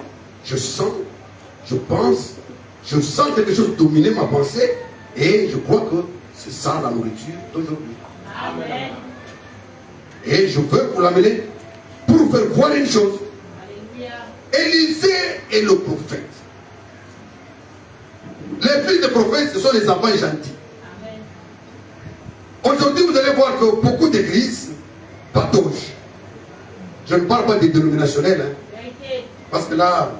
je sens, je pense, je sens quelque chose dominer ma pensée et je crois que c'est ça la nourriture d'aujourd'hui. Amen. Et je veux vous l'amener pour vous faire voir une chose. Alléluia. Élisée et le prophète. Les fils de prophètes, ce sont les enfants gentils. Aujourd'hui, vous allez voir que beaucoup d'églises pataugent. Je ne parle pas des dénominationnels, hein, parce que là,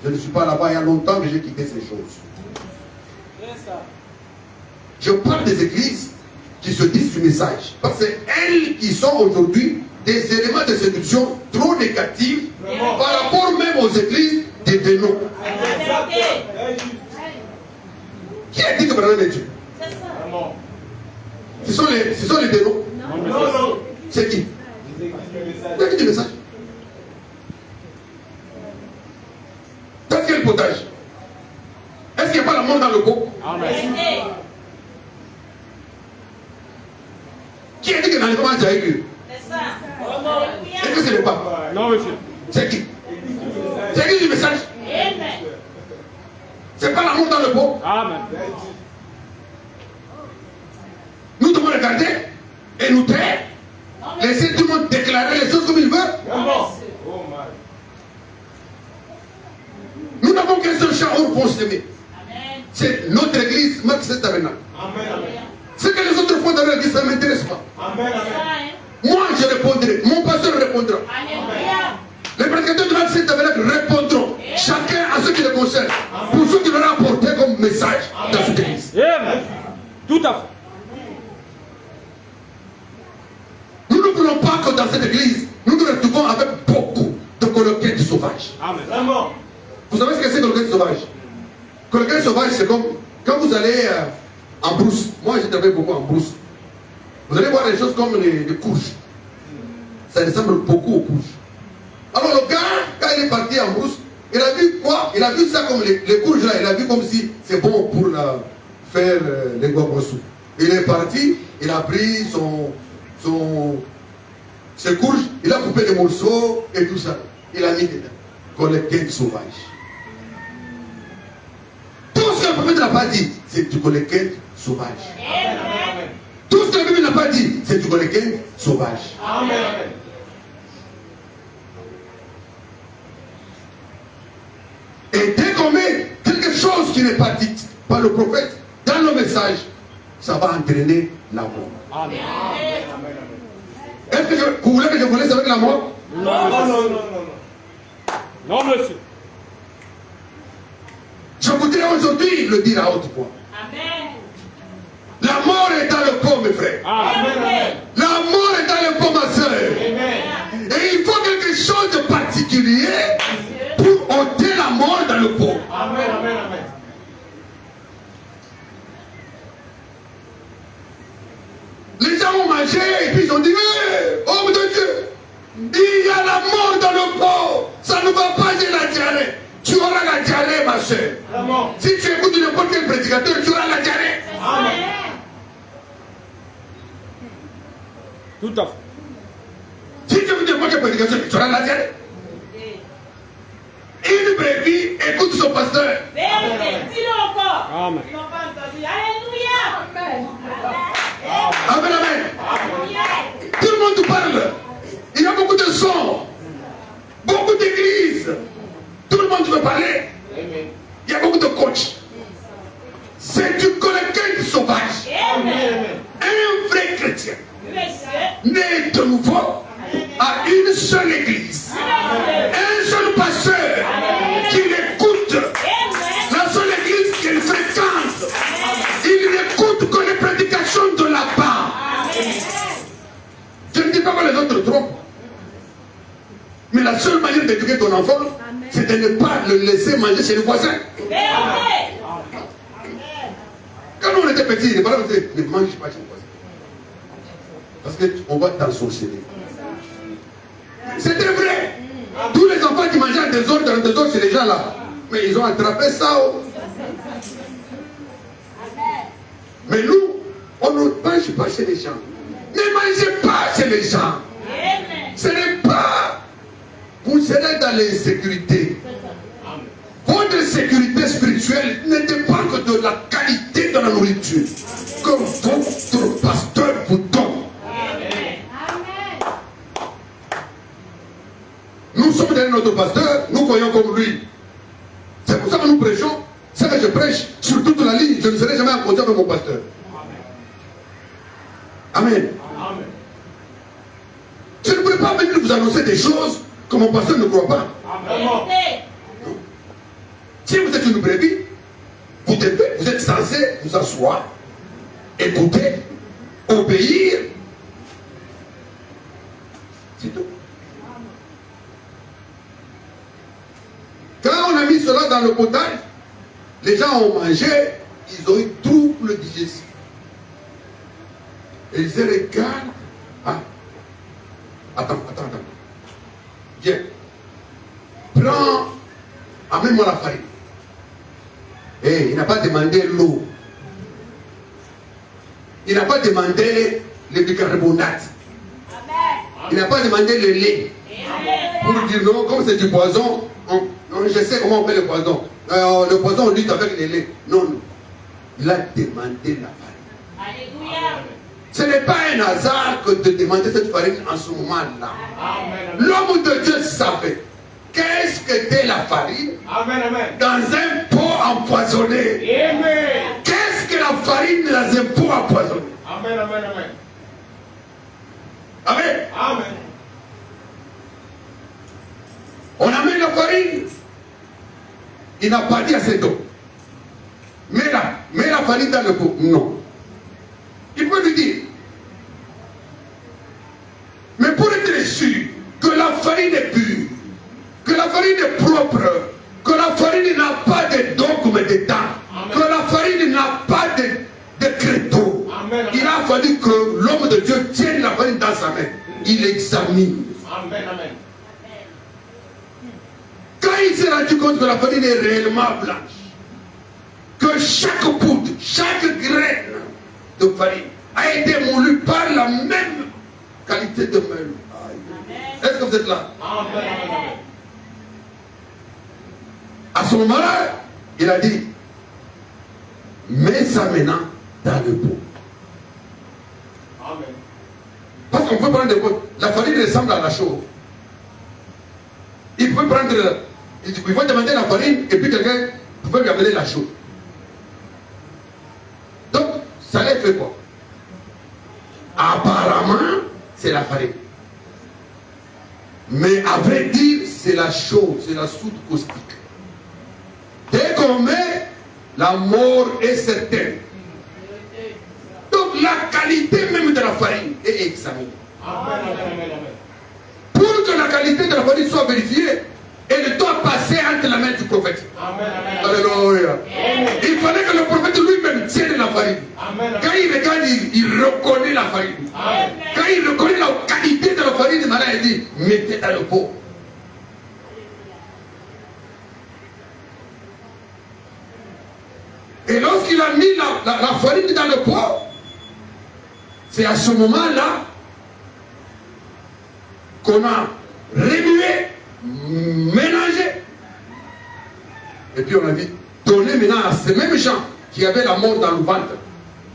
je ne suis pas là-bas il y a longtemps que j'ai quitté ces choses. Je parle des églises qui se disent du message. Parce que c'est elles qui sont aujourd'hui des éléments de séduction trop négatifs par rapport même aux églises des dénoms. Qui a dit que Branham est Dieu? Ce sont les dénoms. Non. C'est qui? Qui a dit du message? Est-ce qu'il y a le potage? Est-ce qu'il n'y a pas la mort dans le pot? Amen. Qui a dit que l'enlèvement est aigu? Est-ce que c'est le pape? Non, monsieur. C'est qui? C'est qui du message? C'est pas la mort dans le pot? Amen. Nous devons regarder et nous taire. Laisser tout le monde déclarer les choses comme il veut. Nous n'avons qu'un seul champ où pour s'aimer. C'est notre église, Marc 7 Tabernacle. Ce que les autres font dans leur église, ça ne m'intéresse pas. Moi, je répondrai. Mon pasteur répondra. Les prédicateurs de Marc 7 Tabernacle répondront. Chacun à ce qui le concerne. Pour ce qu'il leur a apporté comme message dans cette église. Amen. Tout à fait. Nous ne voulons pas que dans cette église, nous nous retrouvons avec beaucoup de coloquettes sauvages. Amen. Vous savez ce que c'est coloquettes sauvages? Coloquettes sauvages, c'est comme quand vous allez en brousse. Moi, j'ai travaillé beaucoup en brousse. Vous allez voir des choses comme les courges. Ça ressemble beaucoup aux courges. Alors le gars, quand il est parti en brousse, il a vu quoi? Il a vu ça comme les courges là. Il a vu comme si c'est bon pour faire les guaguassous. Il est parti, il a pris ses courges, il a coupé des morceaux et tout ça. Il a mis dedans. Coloquettes sauvages. Tout ce que le prophète n'a pas dit, c'est du coloquette sauvage. Tout ce que la Bible n'a pas dit, c'est du coloquette sauvage. Amen. Et dès qu'on met quelque chose qui n'est pas dit par le prophète dans nos messages, ça va entraîner la mort. Amen. Est-ce que vous voulez que je vous laisse avec la mort? Non, monsieur. Je voudrais aujourd'hui le dire à haute voix. La mort est dans le pot, mes frères. Amen. La mort est dans le pot, ma soeur. Et il faut quelque chose de particulier pour ôter la mort dans le pot. Amen. Les gens ont mangé et puis ils ont dit, homme de Dieu, il y a la mort dans le pot. Ça ne va pas j'ai la diarrhée. Tu auras la diarrhée, ma soeur. Si tu écoutes n'importe quel prédicateur, tu auras la diarrhée. Amen. Tout à fait. Si tu écoutes n'importe quel prédicateur, tu auras la diarrhée. Une brebis écoute son pasteur. Amen. Amen, amen. Tout le monde parle. Il y a beaucoup de sons. Beaucoup d'églises. Tout le monde veut parler. Il y a beaucoup de coachs. C'est du coloquette sauvage. Un vrai chrétien né de nouveau à une seule église. Un seul pasteur qui l'écoute. La seule église qu'il fréquente. Il n'écoute que les prédications de là-bas. Je ne dis pas que les autres trompent. Mais la seule manière d'éduquer ton enfant, c'est de ne pas le laisser manger chez le voisin. Quand on était petits, les parents disaient, ne mange pas chez le voisin. Parce qu'on va t'ensorceler. C'était vrai. Tous les enfants qui mangeaient en désordre chez les gens là, mais ils ont attrapé ça. Mais nous, on ne mange pas chez les gens. Ne mangez pas chez les gens. Ce n'est pas. Vous serez dans l'insécurité. Votre sécurité spirituelle ne dépend que de la qualité de la nourriture que votre pasteur vous donne. Nous sommes derrière notre pasteur, nous croyons comme lui. C'est pour ça que nous prêchons. C'est que je prêche sur toute la ligne. Je ne serai jamais en contact avec mon pasteur. Amen. Amen. Je ne peux pas venir vous annoncer des choses que mon pasteur ne croit pas. Amen. Non. Si vous êtes une brebis, vous êtes censé vous asseoir, écouter, obéir. C'est tout. Quand on a mis cela dans le potage, les gens ont mangé, ils ont eu trouble digestif. Et ils se regardent. Ah. Attends. Viens. Prends, amène-moi la farine. Et il n'a pas demandé l'eau. Il n'a pas demandé le bicarbonate. Il n'a pas demandé le lait. Pour dire non, comme c'est du poison, je sais comment on fait le poison. Le poison, on lutte avec le lait. Non. Il a demandé la farine. Alléluia. Ce n'est pas un hasard que de demander cette farine en ce moment-là. L'homme de Dieu savait qu'est-ce que était la farine. Amen. Dans un pot empoisonné. Amen. Qu'est-ce que la farine dans un pot empoisonné? Amen. Amen. Amen. On amène la farine. Il n'a pas dit assez d'eau. Mets la farine dans le pot. Non. Il peut lui dire. Mais pour être sûr que la farine est pure, que la farine est propre, que la farine n'a pas de dogme dedans, que la farine n'a pas de créteau, il a fallu que l'homme de Dieu tienne la farine dans sa main. Il examine. Amen. Quand il s'est rendu compte que la farine est réellement blanche, que chaque poudre, chaque graine de farine a été moulue par la même qualité de meule. Est-ce que vous êtes là? Amen. À ce moment-là, il a dit, mets ça maintenant dans le pot. Amen. Parce qu'on peut prendre des pots. La farine ressemble à la chaux. Il peut prendre, il faut demander la farine et puis quelqu'un peut lui amener la chaux. Donc, ça l'a fait quoi? Apparemment, c'est la farine. Mais à vrai dire, c'est la chaux, c'est la soude caustique. Dès qu'on met, la mort est certaine. Donc la qualité même de la farine est examinée. Amen. Pour que la qualité de la farine soit vérifiée, elle doit passer entre la main du prophète. Amen. Alléluia. Il fallait que le prophète lui-même tienne la farine. Amen. Quand il regarde, il reconnaît la farine. Amen. Quand il reconnaît la qualité de la farine, maintenant il dit, mettez dans le pot. Et lorsqu'il a mis la farine dans le pot, c'est à ce moment-là qu'on a remué, mélangé. Et puis on a dit, donnez maintenant à ces mêmes gens qui avaient la mort dans le ventre,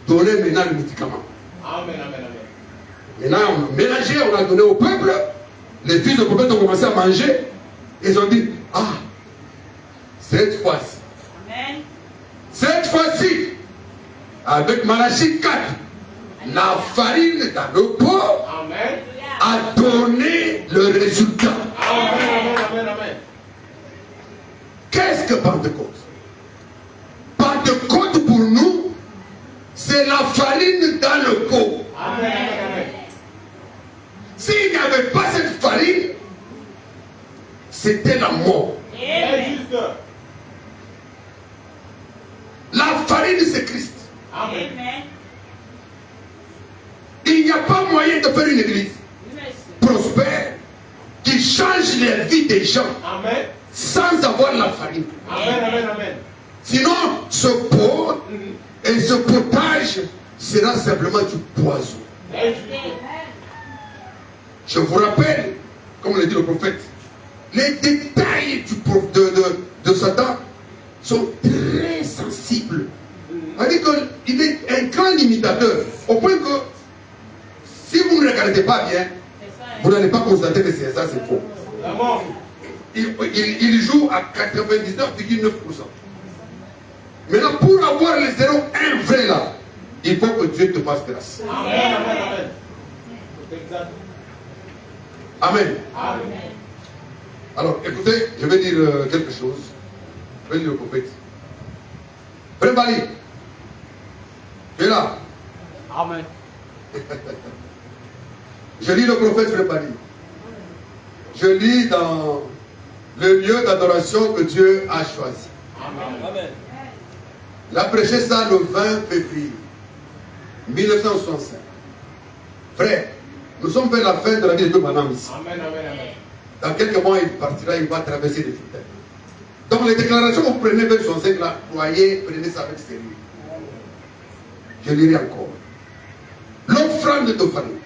donnez maintenant le médicament. Amen. Maintenant on a mélangé, on a donné au peuple. Les fils de prophète ont commencé à manger. Ils ont dit, ah, cette fois-ci, Amen. cette fois-ci, avec Malachie 4, la farine dans le pot Amen. a donné le résultat. Amen. Qu'est-ce que Pentecôte? Pentecôte pour nous, c'est la farine dans le pot. Amen. S'il n'y avait pas cette farine, c'était la mort. Amen. La farine, c'est Christ. Amen. Amen. Il n'y a pas moyen de faire une église prospère qui change les vies des gens Amen. sans avoir la farine. Amen. Sinon, ce pot et ce potage sera simplement du poison. Je vous rappelle, comme le dit le prophète, les détails de Satan sont très sensibles. C'est-à-dire qu'il est un grand limitateur, au point que si vous ne regardez pas bien, vous n'allez pas constater que c'est ça, c'est faux. il joue à 99,9%. Maintenant, pour avoir le 0,1 vrai là, il faut que Dieu te fasse grâce. Amen, amen, amen. Exact. Amen. Amen. Alors, écoutez, je vais dire quelque chose. Je vais dire au prophète. Frère Bali, tu es là? Amen. Je lis le prophète Frère Bali. Je lis dans le lieu d'adoration que Dieu a choisi. Amen. Il a prêché ça le 20 février 1965. Frère, nous sommes vers la fin de la vie de Madame ici. Amen, amen, amen. Dans quelques mois, il partira, il va traverser les frontières. Donc les déclarations que vous prenez vers son 5 là, croyez, prenez ça avec sérieux. Je lirai encore. L'offrande de farine.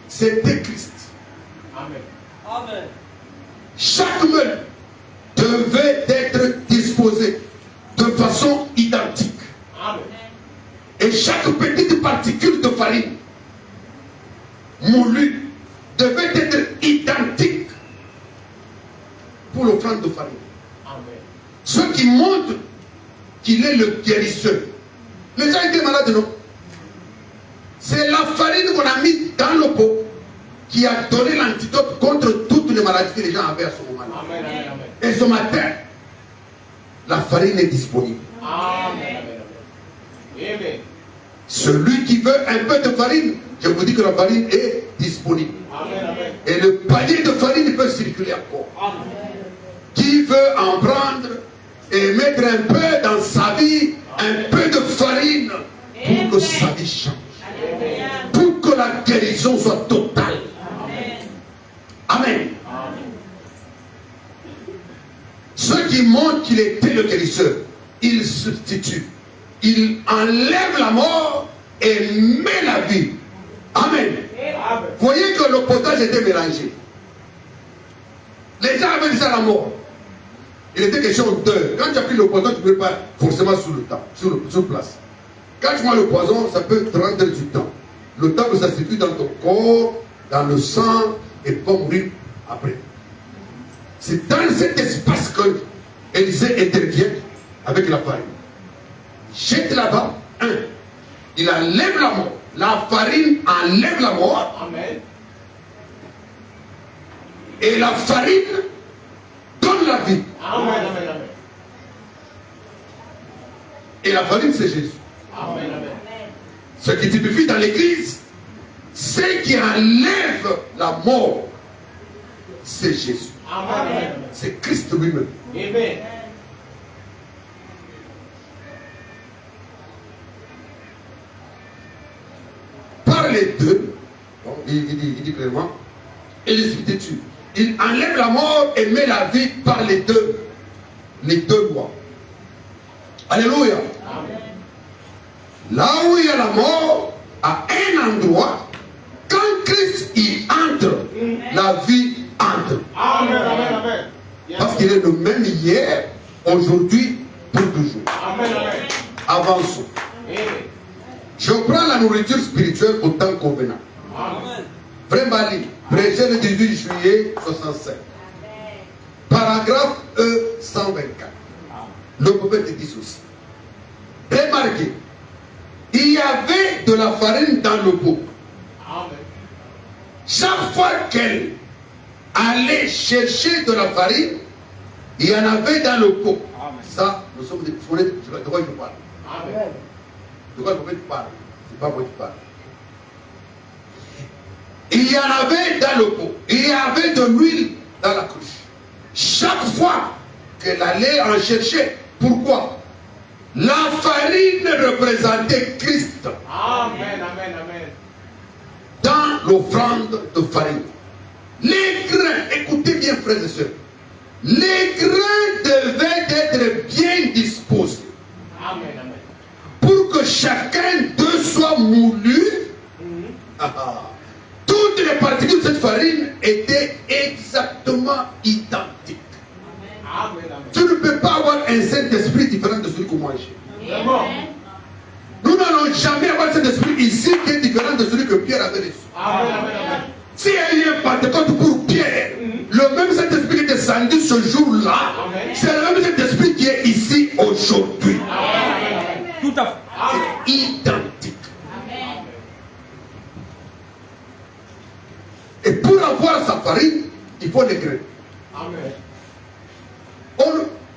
C'était Christ. Amen. Amen. Chaque meuble devait être disposé de façon identique. Amen. Et chaque petite particule de farine moulue devait être identique pour l'offrande de farine. Amen. Ce qui montre qu'il est le guérisseur. Les gens étaient malades, non? C'est la farine qu'on a mis dans le pot qui a donné l'antidote contre toutes les maladies que les gens avaient à ce moment-là. Amen, amen, amen. Et ce matin, la farine est disponible. Amen, amen, amen. Amen. Celui qui veut un peu de farine, je vous dis que la farine est disponible. Amen, amen. Et le panier de farine peut circuler encore. Amen. Qui veut en prendre et mettre un peu dans sa vie, un peu de farine, pour que sa vie change. Alléluia. Pour que la guérison soit totale. Amen. Amen. Ce qui montre qu'il était le guérisseur, il substitue. Il enlève la mort et met la vie. Amen. Amen. Vous voyez que le potage était mélangé. Les gens avaient déjà la mort. Il était question d'heure. Quand tu as pris le poison, tu ne peux pas forcément sous le temps, sur place. Quand tu prends le poison, ça peut te rendre du temps. Le temps que ça circule dans ton corps, dans le sang, et pas mourir après. C'est dans cet espace que Élisée intervient avec la farine. Jette là-bas, il enlève la mort. La farine enlève la mort. Amen. Et la farine donne la vie. Amen, amen, amen. Et la farine, c'est Jésus. Amen, amen. Ce qui typifie dans l'église, c'est qui enlève la mort, c'est Jésus. Amen, amen. C'est Christ lui-même. Amen. Par les deux, bon, il dit clairement, et les substitue. Il enlève la mort et met la vie par les deux lois. Alléluia. Amen. Là où il y a la mort, à un endroit, quand Christ y entre, la vie entre. Amen, amen, amen. Yes. Parce qu'il est le même hier, aujourd'hui, pour toujours. Amen, amen. Avançons. Amen. Je prends la nourriture spirituelle au temps convenant. Amen. Frère Bali, prêché le 18 juillet 65. Paragraphe E 124. Le prophète dit ceci. Remarquez, il y avait de la farine dans le pot. Amen. Chaque fois qu'elle allait chercher de la farine, il y en avait dans le pot. Ça, nous sommes des... De quoi je parle? Amen. De quoi le prophète parle? C'est pas moi qui parle. Il y en avait dans le pot. Il y avait de l'huile dans la cruche. Chaque fois qu'elle allait en chercher. Pourquoi? La farine représentait Christ Amen, amen, amen. dans l'offrande de farine. Les grains, écoutez bien frères et sœurs, les grains devaient être bien disposés Amen, amen. pour que chacun d'eux soit moulu. Toutes les particules de cette farine étaient exactement identiques. Amen, amen. Tu ne peux pas avoir un Saint-Esprit différent de celui que moi j'ai. Amen. Nous n'allons jamais avoir cet esprit ici qui est différent de celui que Pierre avait reçu. Amen, amen, amen. s'il y a eu un Pentecôte pour Pierre, le même Saint-Esprit qui est descendu ce jour-là, c'est le même Saint-Esprit qui est ici aujourd'hui. Tout à fait. C'est identique. Et pour avoir sa farine, il faut les grains.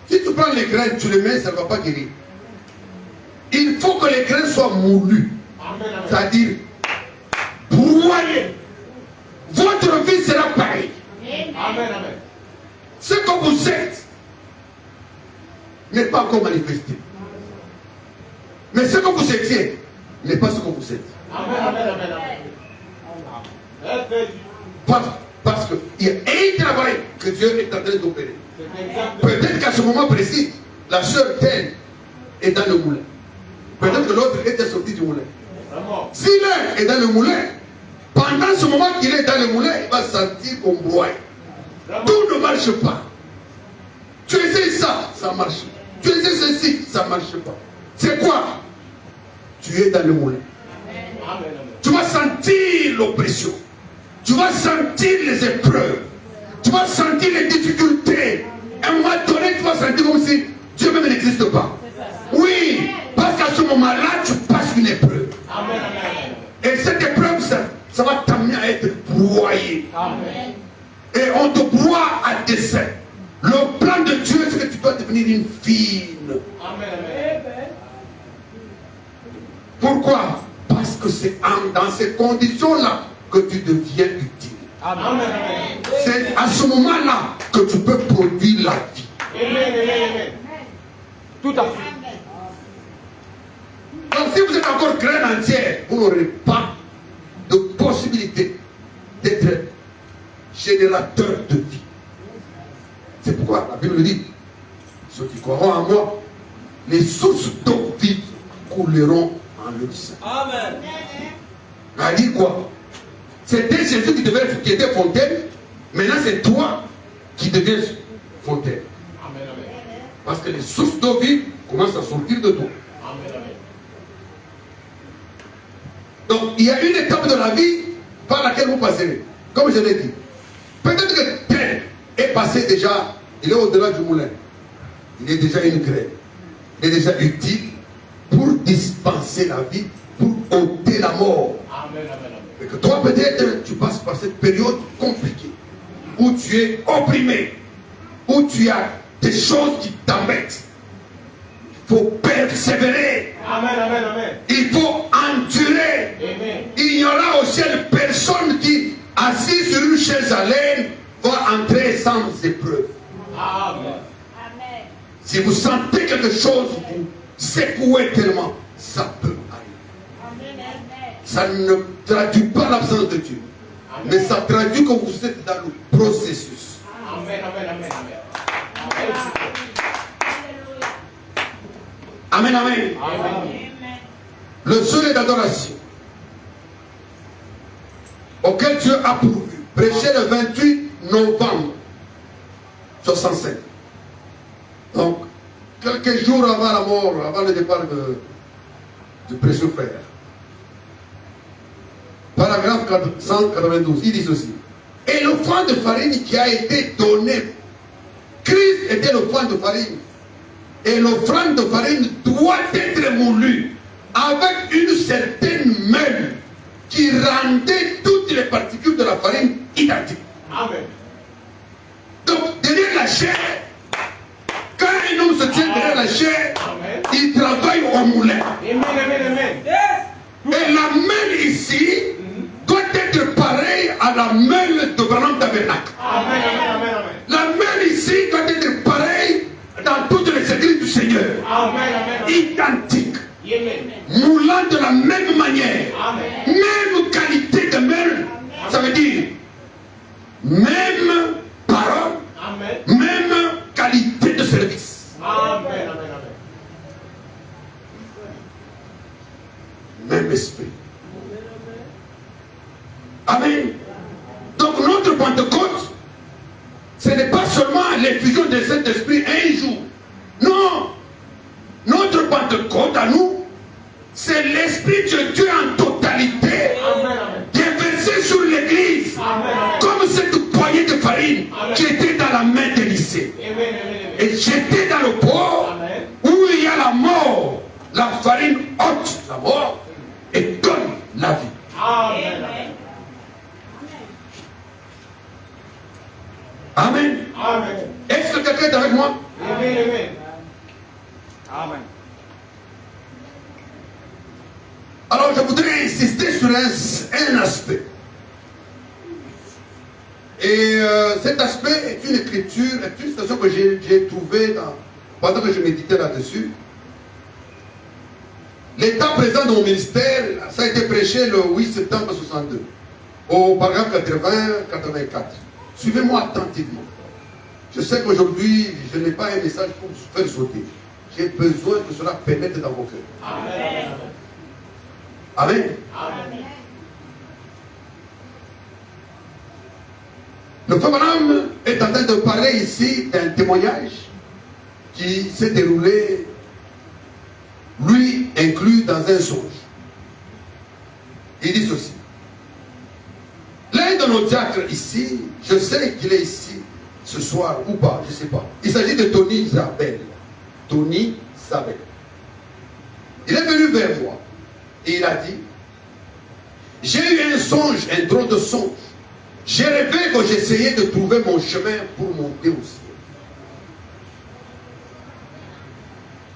Si tu prends les grains, tu les mets, ça ne va pas guérir. Il faut que les grains soient moulus. C'est-à-dire, broyés. Votre vie sera pareille. Ce que vous êtes n'est pas encore manifesté. Mais ce que vous étiez n'est pas ce que vous êtes. Parce qu'il y a un travail que Dieu est en train d'opérer. Peut-être qu'à ce moment précis, la sœur telle est dans le moulin. Peut-être que l'autre était sorti du moulin. Si l'un est dans le moulin, pendant ce moment qu'il est dans le moulin, il va sentir qu'on broie. Tout ne marche pas. Tu essaies ça, ça marche. Tu essaies ceci, ça ne marche pas. C'est quoi? Tu es dans le moulin. Tu vas sentir l'oppression. Tu vas sentir les épreuves. Tu vas sentir les difficultés. À un moment donné, tu vas sentir comme si Dieu même n'existe pas. Oui, parce qu'à ce moment-là, tu passes une épreuve. Et cette épreuve, ça va t'amener à être broyé. Et on te broie à dessein. Le plan de Dieu, c'est que tu dois devenir une fille. Pourquoi? Parce que c'est dans ces conditions-là que tu deviens utile. C'est à ce moment-là que tu peux produire la vie. Tout à fait. Donc si vous êtes encore graine entière, vous n'aurez pas de possibilité d'être générateur de vie. C'est pourquoi la Bible dit, ceux qui croiront en moi, les sources d'eau vive couleront en leur sein. Amen. Elle dit quoi? C'était Jésus qui était fontaine, maintenant c'est toi qui deviens fontaine. Parce que les sources d'eau vive commencent à sortir de toi. Donc il y a une étape de la vie par laquelle vous passerez. Comme je l'ai dit. Peut-être que tel est passé déjà, il est au-delà du moulin. Il est déjà une graine. Il est déjà utile pour dispenser la vie, pour ôter la mort. Et que toi peut-être tu passes par cette période compliquée où tu es opprimé, où tu as des choses qui t'embêtent. Il faut persévérer. Il faut endurer. Il n'y aura au ciel personne qui, assis sur une chaise à laine, va entrer sans épreuve. Si vous sentez quelque chose, vous secouez tellement, ça peut arriver. Ça ne traduit pas l'absence de Dieu, mais ça traduit que vous êtes dans le processus. Amen, amen. Le souhait d'adoration auquel Dieu a pourvu, prêché le 28 novembre 65. Donc, quelques jours avant la mort, avant le départ du précieux frère. Paragraphe 192, il dit ceci. Et l'offrande de farine qui a été donnée, Christ était l'offrande de farine. Et l'offrande de farine doit être moulue avec une certaine meule qui rendait toutes les particules de la farine identiques. Amen. Donc, derrière la chair, quand un homme se tient derrière la chair, il travaille au moulin. Et la meule ici doit être pareille à la meule de Branham Tabernacle. La meule ici doit être pareille dans toutes les églises du Seigneur. Identique. Moulant de la même manière. Même qualité de meule. Ça veut dire même parole. Même qualité de service. Même esprit. Amen. Donc notre Pentecôte, ce n'est pas seulement l'effusion de cet esprit un jour. Non. Notre Pentecôte à nous, c'est l'esprit de Dieu en totalité qui est versé sur l'église brisé Amen, amen, amen. et jeté dans le pot Amen. où il y a la mort. La farine ôte la mort et donne la vie. Amen. Amen. Amen. Est-ce que quelqu'un est avec moi? Amen, amen. Amen. Alors je voudrais insister sur un aspect. Et cet aspect est une écriture, est une citation que j'ai trouvée pendant que je méditais là-dessus. L'état présent de mon ministère, ça a été prêché le 8 septembre 62, au paragraphe 80-84. Suivez-moi attentivement. Je sais qu'aujourd'hui, je n'ai pas un message pour vous faire sauter. J'ai besoin que cela pénètre dans vos cœurs. Amen. Amen. Amen. Le frère Branham est en train de parler ici d'un témoignage qui s'est déroulé, lui inclus, dans un songe. Il dit ceci. L'un de nos diacres ici, je sais qu'il est ici ce soir ou pas, je ne sais pas. Il s'agit de Tony Zabel. Tony Zabel. Il est venu vers moi et il a dit, j'ai eu un songe, un drôle de songe. J'ai rêvé que j'essayais de trouver mon chemin pour monter au ciel.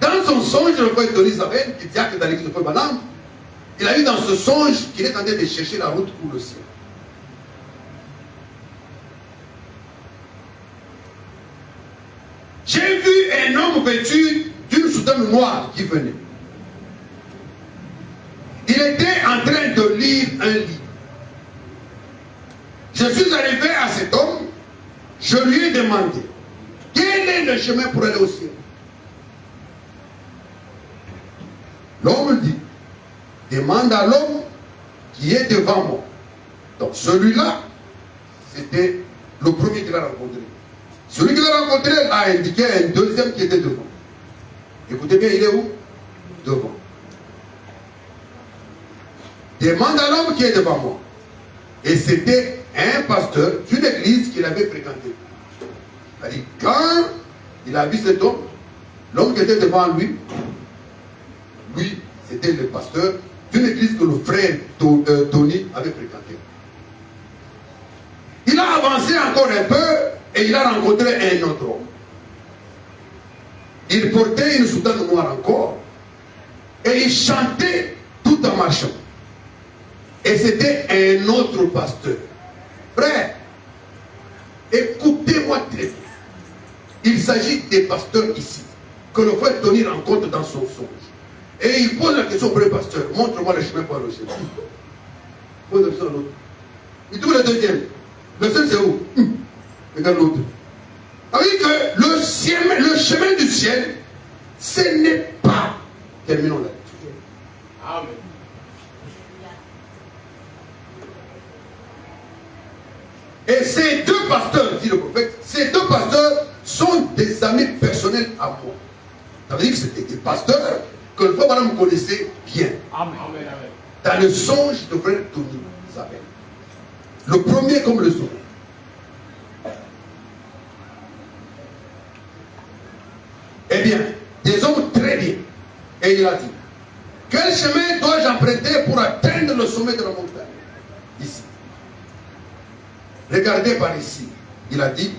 Dans son songe, le frère Tony Zabel, qui est diacre dans l'église de frère Branham, il a eu dans ce songe qu'il est en train de chercher la route pour le ciel. J'ai vu un homme vêtu d'une soutane noire qui venait. Il était en train de lire un livre. Je suis arrivé à cet homme, je lui ai demandé, quel est le chemin pour aller au ciel? L'homme dit, demande à l'homme qui est devant moi. Donc celui-là, c'était le premier qu'il a rencontré. Celui qu'il a rencontré a indiqué un deuxième qui était devant. Écoutez bien, il est où? Devant. Demande à l'homme qui est devant moi. Et c'était un pasteur d'une église qu'il avait fréquenté. C'est-à-dire, quand il a vu cet homme, l'homme qui était devant lui, c'était le pasteur d'une église que le frère Tony avait fréquenté. Il a avancé encore un peu et il a rencontré un autre homme. Il portait une soutane noire encore et il chantait tout en marchant. Et c'était un autre pasteur. Frère, écoutez-moi très bien. Il s'agit des pasteurs ici, que le frère Tony rencontre dans son songe. Et il pose la question au premier pasteur, montre-moi le chemin pour aller au ciel. Il pose la question à l'autre. Il trouve le deuxième. Le seul c'est où? Regarde l'autre. C'est-à-dire que le chemin du ciel, ce n'est pas, terminons là. Amen. Et ces deux pasteurs, dit le prophète, ces deux pasteurs sont des amis personnels à moi. Ça veut dire que c'était des pasteurs que le frère Branham connaissait bien. Amen. Amen. Amen. Dans le songe de frère Tony Zabel. Le premier comme le second. Eh bien, des hommes très bien. Et il a dit, quel chemin dois-je emprunter pour atteindre le sommet de la montagne? Ici. Regardez par ici. Il a dit,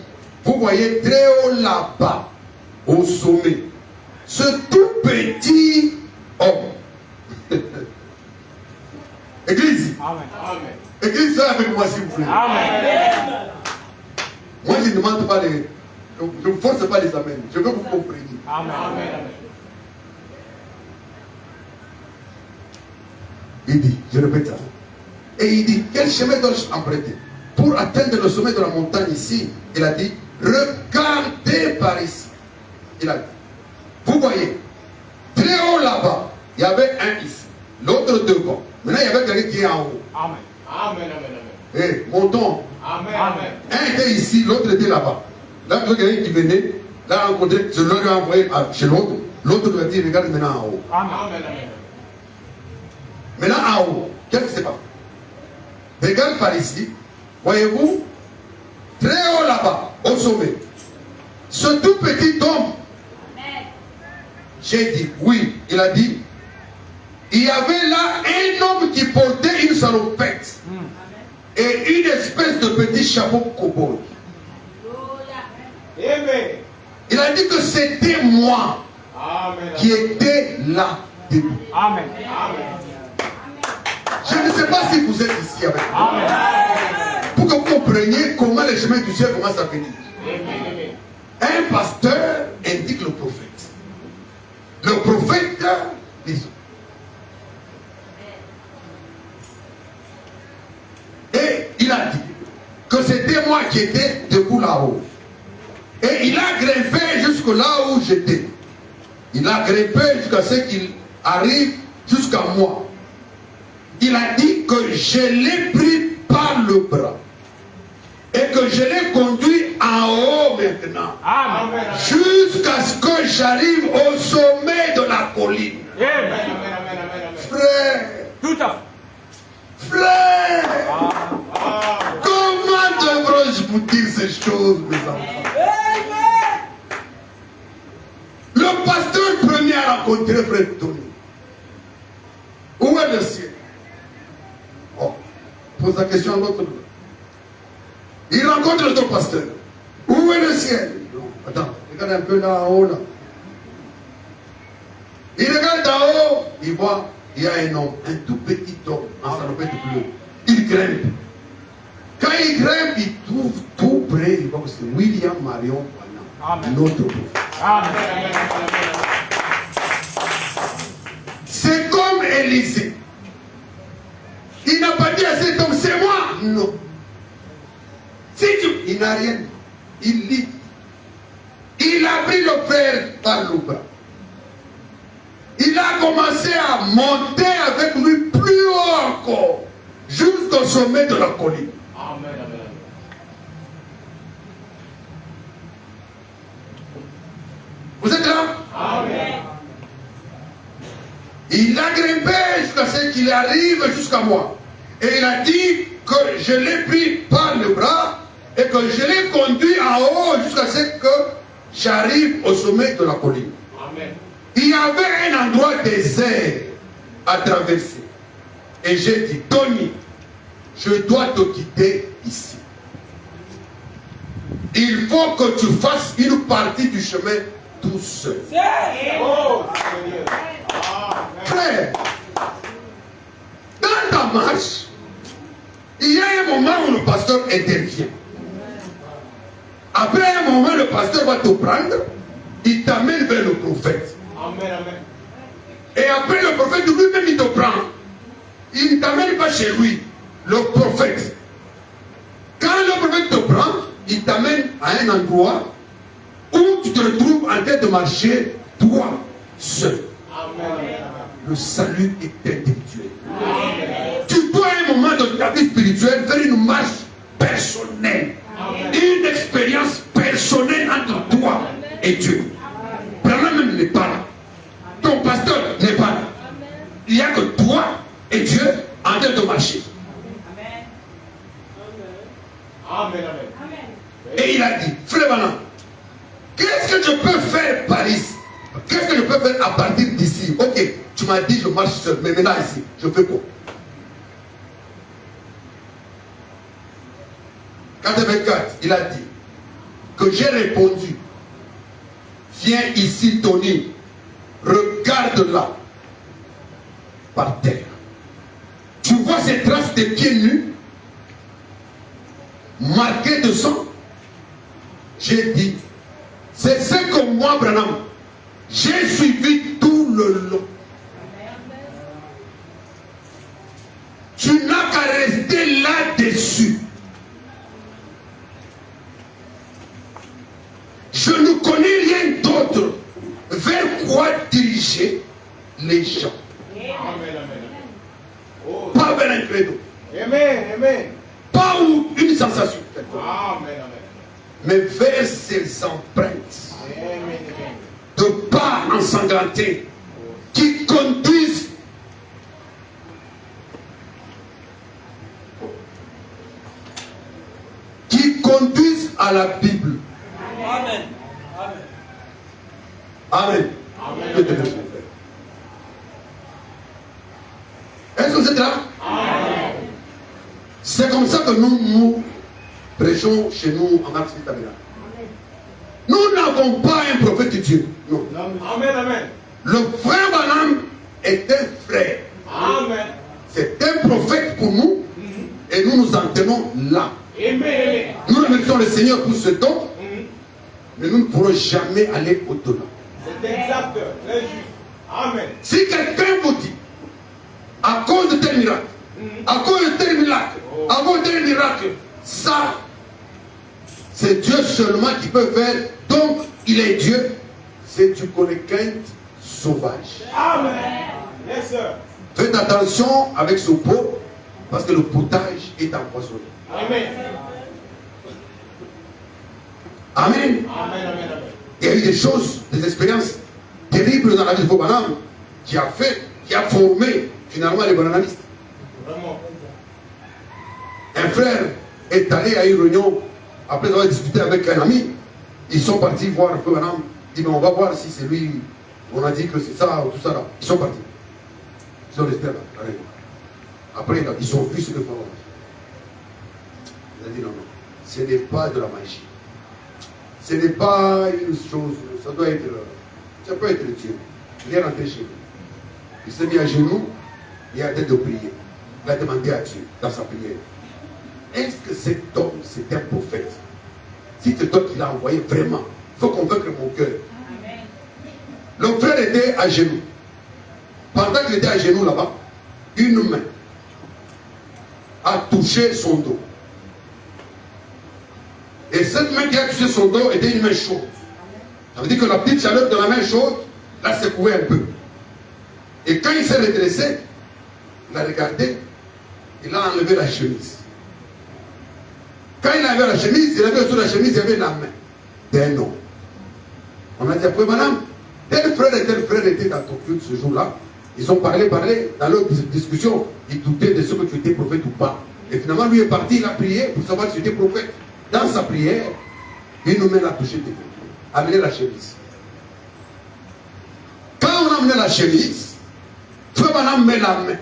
vous voyez très haut là-bas, au sommet, ce tout petit homme. Église. Amen. Amen. Église, soyez avec moi s'il vous plaît. Amen. Moi, je ne demande pas les... Je ne force pas les amens. Je veux que vous compreniez. Amen. Amen. Il dit, je répète ça. Et il dit, quel chemin dois-je emprunter pour atteindre le sommet de la montagne ici? Il a dit, regardez par ici. Il a dit, vous voyez, très haut là-bas, il y avait un ici, l'autre devant. Maintenant, il y avait quelqu'un qui est en haut. Amen. Amen. Amen. Et montons. Amen. Amen. Un était ici, l'autre était là-bas. Là, il y a quelqu'un qui venait, là, rencontré, celui-là lui a envoyé chez l'autre. L'autre lui a dit, regarde maintenant en haut. Amen. Amen. Maintenant en haut, qu'est-ce qui se passe? Regarde par ici, voyez-vous, très haut là-bas, au sommet, Ce tout petit homme, j'ai dit, oui, il a dit, il y avait là un homme qui portait une salopette et une espèce de petit chapeau cow-boy. Amen. Il a dit que c'était moi Amen. qui étais là debout. Amen. Je ne sais pas si vous êtes ici avec moi. Amen. Pour que vous compreniez comment les chemins du ciel commencent à venir. Amen. Un pasteur indique le prophète. Le prophète, disons. Et il a dit que c'était moi qui étais debout là-haut. Et il a grimpé jusque là où j'étais. Il a grimpé jusqu'à ce qu'il arrive jusqu'à moi. Il a dit que je l'ai pris par le bras. Et que je l'ai conduit en haut maintenant. Amen. Jusqu'à ce que j'arrive au sommet de la colline. Amen. Frère, Tout à fait. frère, Amen. comment devrais-je vous dire ces choses, mes enfants? Le pasteur premier a rencontré frère Tony. Où est le ciel? Oh, pose la question à l'autre. Il rencontre l'autre pasteur. Où est le ciel? Non, attends, regarde un peu là en haut là. Il regarde d'en haut, il voit, il y a un homme, un tout petit homme, en salopette bleue. Il grimpe. Quand il grimpe, il trouve tout près, il voit que c'est William Marion Branham, Amen. notre prophète. Amen. C'est comme Élisée. Il n'a pas dit à cet homme, c'est moi. Non. Il n'a rien dit. Il lit. Il a pris le frère par le bras. Il a commencé à monter avec lui plus haut encore, jusqu'au sommet de la colline. Amen. Vous êtes là? Amen. Il a grimpé jusqu'à ce qu'il arrive jusqu'à moi. Et il a dit que je l'ai pris par le bras et que je l'ai conduit en haut jusqu'à ce que j'arrive au sommet de la colline. Amen. Il y avait un endroit désert à traverser. Et j'ai dit, Tony, je dois te quitter ici. Il faut que tu fasses une partie du chemin tout seul. Oh, Seigneur. Amen. Frère, dans ta marche, il y a un moment où le pasteur intervient. Après un moment, le pasteur va te prendre, il t'amène vers le prophète. Amen. Et après, le prophète lui-même, il te prend. Il ne t'amène pas chez lui, le prophète. Quand le prophète te prend, il t'amène à un endroit où tu te retrouves en train de marcher, toi, seul. Amen. Le salut est intellectuel. Tu dois à un moment de ta vie spirituelle faire une marche personnelle. Une expérience personnelle entre toi et Dieu. Branham même n'est pas là. Ton pasteur n'est pas là. Il n'y a que toi et Dieu en train de marcher. Amen. Et il a dit, frère Branham, qu'est-ce que je peux faire par ici? Qu'est-ce que je peux faire à partir d'ici? Ok, tu m'as dit je marche seul, mais maintenant ici, je fais quoi? 84, il a dit que j'ai répondu, viens ici Tony, regarde là, par terre. Tu vois ces traces de pieds nus, marquées de sang? J'ai dit, c'est ce que moi, Branham, j'ai suivi tout le long. Tu n'as qu'à rester là-dessus. Je ne connais rien d'autre vers quoi diriger les gens. Amen. Oh. Pas vers un credo. Amen. Pas où une sensation. Amen. Mais vers ses empreintes Amen. de pas ensanglantés qui conduisent à la Bible. Amen. Amen. Amen. Dieu te bénisse, mon frère. Est-ce que vous êtes là? Amen. C'est comme ça que nous prêchons chez nous en Marx Tabernacle. Nous n'avons pas un prophète de Dieu. Non. Amen. Amen. Le frère Branham est un frère. Amen. C'est un prophète pour nous et nous nous en tenons là. Amen. Nous remercions le Seigneur pour ce don, mais nous ne pourrons jamais aller au-delà. C'est exact. Très juste. Amen. Si quelqu'un vous dit, à cause de tel miracle, à cause de tel miracle, à cause de tel miracle, ça, c'est Dieu seulement qui peut faire, donc il est Dieu, c'est du conquête sauvage. Amen. Yes, sir. Faites attention avec ce pot, parce que le potage est empoisonné. Amen. Amen. Amen. Amen. Amen. Il y a eu des choses, des expériences terribles dans la vie de Faux Branham qui a fait, qui a formé finalement les branhamistes. Vraiment. Un frère est allé à une réunion, après avoir discuté avec un ami, ils sont partis voir Faux Branham. Il dit, mais on va voir si c'est lui, on a dit que c'est ça ou tout ça là. Ils sont partis. Ils sont restés là, la réunion. Après, ils ont vu ce que Faux Branham. Il a dit, non, non, ce n'est pas de la magie. Ce n'est pas une chose, ça doit être, ça peut être Dieu. Il est rentré chez lui. Il s'est mis à genoux, il a tête de prier. Il a demandé à Dieu dans sa prière. Est-ce que cet homme, c'est un prophète? Si c'est toi qui l'as envoyé vraiment, il faut convaincre mon cœur. Le frère était à genoux. Pendant qu'il était à genoux là-bas, une main a touché son dos. Et cette main qui a touché son dos était une main chaude. Ça veut dire que la petite chaleur de la main chaude l'a secoué un peu. Et quand il s'est redressé, il a regardé, il a enlevé la chemise. Quand il a enlevé la chemise, il avait sur la chemise, il y avait la main d'un homme. On a dit après, madame, tel frère et tel frère étaient dans ton culte ce jour-là. Ils ont parlé, dans leur discussion, ils doutaient de ce que tu étais prophète ou pas. Et finalement, lui est parti, il a prié pour savoir si tu étais prophète. Dans sa prière, une main l'a touché, a amené la chemise. Quand on a amené la chemise, Frère Branham met la main,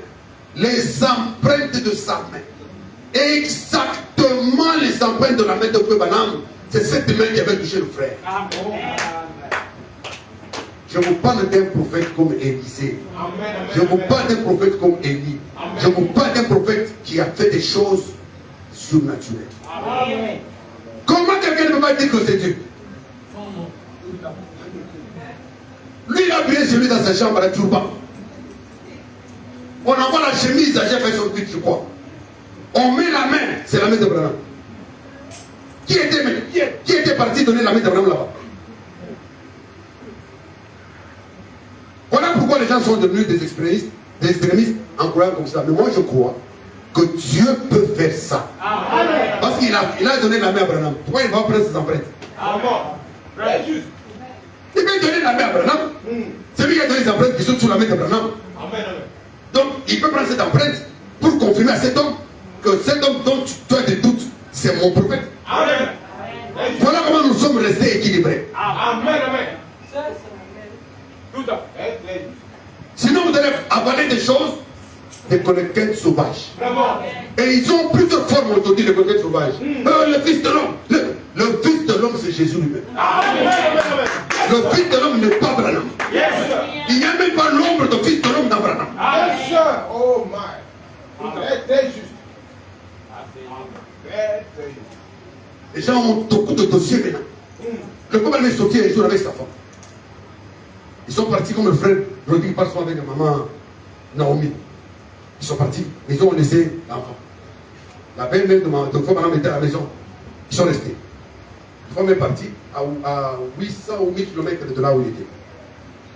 les empreintes de sa main, exactement les empreintes de la main de Frère Branham, c'est cette main qui avait touché le frère. Amen. Je vous parle d'un prophète comme Élisée. Amen. Je vous parle d'un prophète comme Élie. Je vous parle d'un prophète qui a fait des choses surnaturelles. Amen. Comment quelqu'un ne peut pas dire que c'est Dieu? Lui, il a prié chez lui dans sa chambre à Turban. On envoie la chemise à Jeff et son culte, je crois. On met la main, c'est la main de Branham. Qui était parti donner la main de Branham là-bas? Voilà pourquoi les gens sont devenus des extrémistes en croyant comme ça. Mais moi, je crois que Dieu peut faire ça. Amen. Parce qu'il a donné la main à Branham. Pourquoi il va prendre ses empreintes? Amen. Très juste. Il peut donner la main à Branham. C'est lui qui a donné les empreintes qui sont sous la main de Branham. Amen. Donc, il peut prendre cette empreinte pour confirmer à cet homme que cet homme dont tu as des doutes, c'est mon prophète. Amen. Voilà comment nous sommes restés équilibrés. Amen. Amen. Tout à fait. Très juste. Sinon, vous allez avaler des choses, des conquêtes sauvages. Vraiment. Et ils ont plusieurs formes aujourd'hui, les conquêtes sauvages. Le Fils de l'homme. Le Fils de l'homme, c'est Jésus lui-même. Amen. Amen. Le Fils de l'homme n'est pas Branham. Yes, sir. Il n'y a même pas l'ombre de Fils de l'homme dans Branham. Yes, sir. Oh my. Très juste. Très juste. Les gens ont beaucoup de dossiers maintenant. Le peuple est sorti un jour avec sa femme. Ils sont partis comme le frère Rodrigue part souvent avec la maman Naomi. Ils sont partis, ils ont laissé l'enfant. La belle-mère de frère Branham était à la maison. Ils sont restés. La femme est partie à 800 ou 1000 km de là où il était.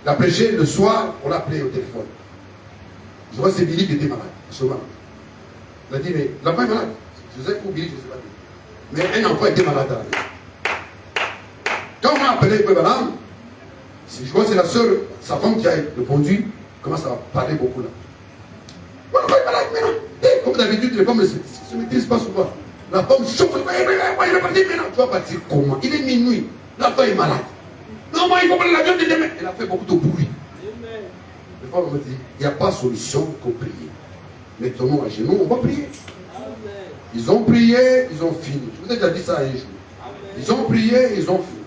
Il a prêché le soir, on l'a appelé au téléphone. Je vois que c'est Billy qui était malade. Il a dit, mais l'enfant est malade. Je sais où Billy, je ne sais pas. Mais un enfant était malade à la maison. Quand on a appelé Frère Branham, je vois que c'est la soeur, sa femme qui a répondu, commence à parler beaucoup là. Mon enfant est malade maintenant. Comme d'habitude, les femmes ne se maîtrisent pas souvent. La femme chauffe, il est parti maintenant. Tu vas partir comment? Il est minuit. L'enfant est malade. Non, moi, il faut prendre l'avion de demain. Elle a fait beaucoup de bruit. Les femmes me disent, il n'y a pas de solution qu'au prier. Mettons-nous à genoux, on va prier. Ils ont prié, ils ont fini. Je vous ai déjà dit ça un jour. Ils ont prié, ils ont fini.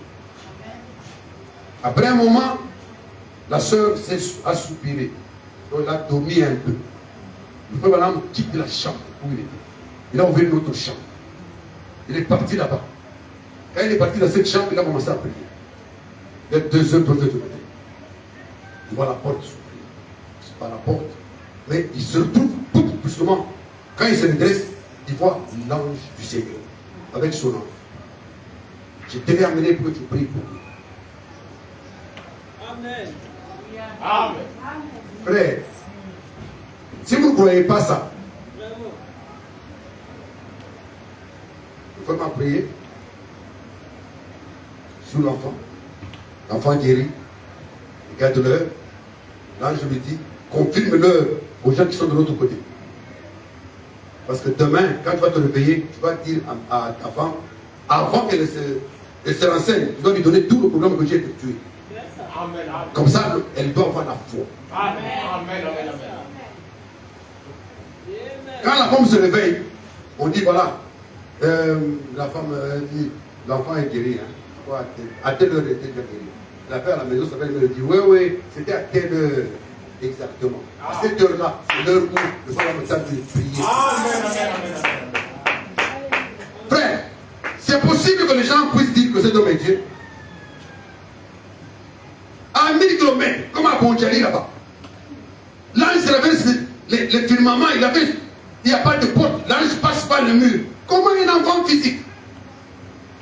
Après un moment, la sœur a soupiré. Donc il a dormi un peu. Le frère Branham quitte la chambre où il était. Il a ouvert une autre chambre. Il est parti là-bas. Quand il est parti dans cette chambre, il a commencé à prier. Vers 2h, 3h du matin. Il voit la porte s'ouvrir. C'est pas la porte. Mais il se retrouve, justement, quand il se redresse, il voit l'ange du Seigneur avec son ange. Je t'ai amené pour que tu pries pour lui. Amen. Amen. Frère, si vous ne croyez pas ça, il faut m'en prier sur l'enfant. L'enfant guérit. Regarde-leur. L'ange lui dit, confirme-leur aux gens qui sont de l'autre côté. Parce que demain, quand tu vas te réveiller, tu vas dire à ta femme, avant qu'elle se renseigne, tu dois lui donner tout le programme que j'ai effectué. Amen. Comme ça, elle doit avoir la foi. Amen. Amen. Amen. Quand la femme se réveille, on dit voilà, la femme dit, l'enfant est guéri. Hein. À telle heure, il était déjà guéri. La femme à la maison s'appelle, elle me dit, oui, c'était à telle heure. Exactement. À cette heure-là, c'est l'heure où le frère me tente de prier. Amen. Frère, c'est possible que les gens puissent dire que cet homme est Dieu. À 1000 km, comme à Pontiali là-bas. L'ange traverse les firmaments, il n'y a pas de porte. L'ange passe par le mur. Comment un enfant physique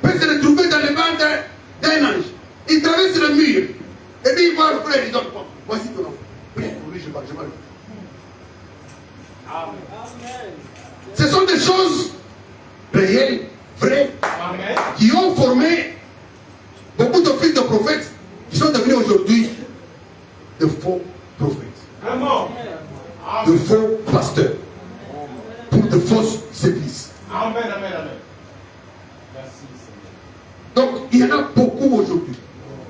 peut se retrouver dans le ventre d'un ange? Il traverse le mur. Et puis il voit le frère, il dit, voici ton enfant. Prie pour lui, je parle. Amen. Ce sont des choses réelles, vraies, Amen. qui ont formé beaucoup de fils de prophètes qui sont devenus aujourd'hui de faux prophètes, Amen. de faux pasteurs, pour de fausses églises. Amen. Merci, Seigneur. Donc, il y en a beaucoup aujourd'hui.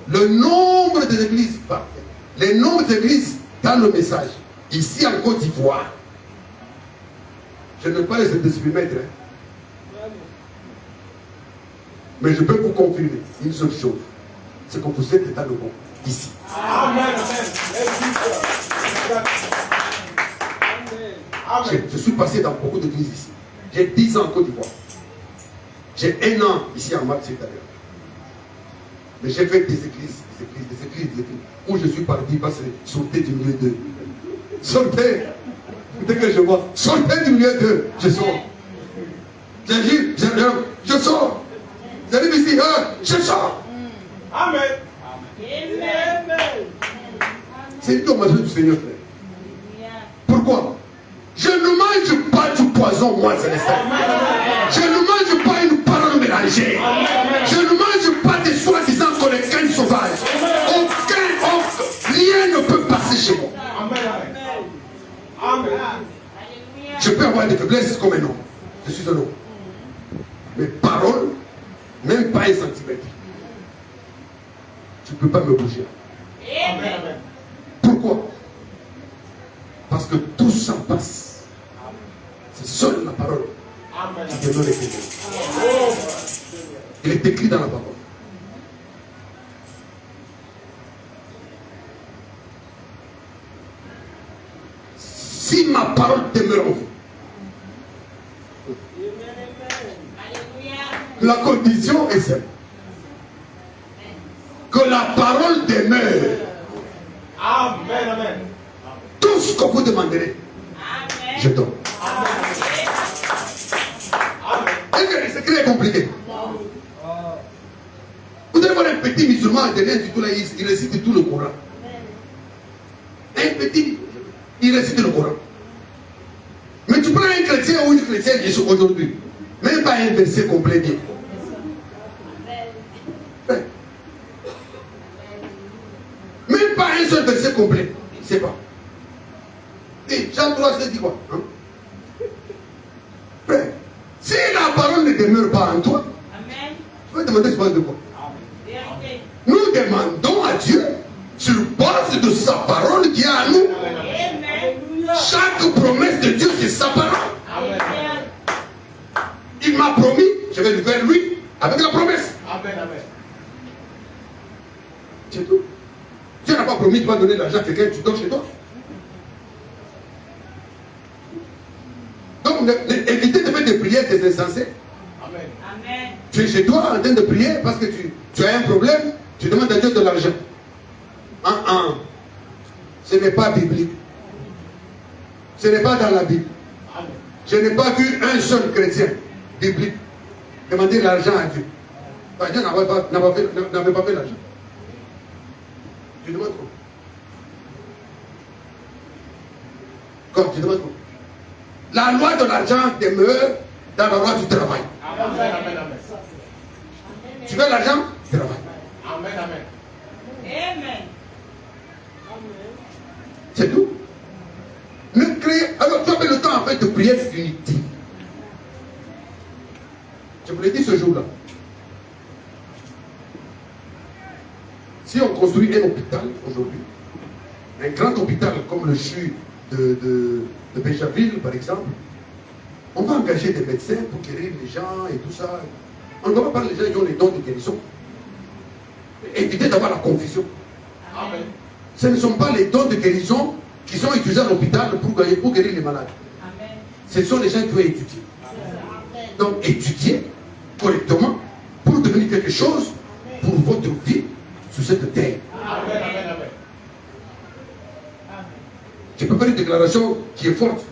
Le nombre des églises parfaites, les nombres d'églises dans le message, ici en Côte d'Ivoire, je ne peux pas les mettre, hein. Mais je peux vous confirmer une seule chose, c'est que vous êtes dans le bon, ici. Amen. Je suis passé dans beaucoup d'églises ici. J'ai 10 ans en Côte d'Ivoire. J'ai 1 an ici en Martinique d'ailleurs. Mais j'ai fait des églises, où je suis parti parce que sortez du milieu d'eux. Sortez. Dès que je vois, sortez du milieu d'eux, je sors. Je sors. J'arrive ici, je sors. Amen. C'est une hommage du Seigneur, frère. Pourquoi? Je ne mange pas du poison, moi, Célestin. Je ne mange pas une parole mélangée. Je ne mange pas des soi-disant collécains sauvages. Rien ne peut passer chez moi. Amen. Je peux avoir des faiblesses comme un homme. Je suis un homme. Mais parole, même pas un centimètre. Tu ne peux pas me bouger. Amen. Pourquoi? Parce que tout s'en passe. C'est seule la parole qui demeure éternelle. Il est écrit dans la parole. Si ma parole demeure en vous, la condition est simple. Que la parole demeure. Amen. Tout ce que vous demanderez, je donne. Est-ce que le secret est compliqué? Vous allez voir un petit musulman de rien du tout là, il récite tout le Coran. Un petit, il récite le Coran. Mais tu prends un chrétien ou une chrétienne aujourd'hui, même pas un verset complet bien. Même pas un seul verset complet. Il ne sait pas. Et Jean 3, c'est dit quoi? Frère, si la parole ne demeure pas en toi, tu vas demander ce de quoi? Nous demandons C'est tout. Dieu n'a pas promis de donner de l'argent à quelqu'un, tu donnes chez toi. Donc, évitez de faire des prières des insensés. Amen. Amen. Tu es chez toi en train de prier parce que tu as un problème, tu demandes à Dieu de l'argent. Ce n'est pas biblique. Ce n'est pas dans la Bible. Amen. Je n'ai pas vu un seul chrétien biblique demander l'argent à Dieu. Dieu n'avait pas fait l'argent. Tu demandes quoi? Comme tu demandes quoi? La loi de l'argent demeure dans la loi du travail. Amen. Amen. Amen. Tu veux l'argent? Travaille. Amen. Amen. Amen. C'est tout. Ne créez. Alors tu as le temps en fait de prière inutile. Je vous l'ai dit ce jour-là. Si on construit un hôpital aujourd'hui, un grand hôpital comme le CHU de Béchaville par exemple, on va engager des médecins pour guérir les gens et tout ça. On ne va pas parler des gens qui ont les dons de guérison. Évitez d'avoir la confusion. Amen. Ce ne sont pas les dons de guérison qui sont utilisés à l'hôpital pour guérir les malades. Amen. Ce sont les gens qui ont étudié. Donc étudiez correctement pour devenir quelque chose pour votre vie sur cette terre. Amen. Amen. Amen. Je peux faire une déclaration qui est forte.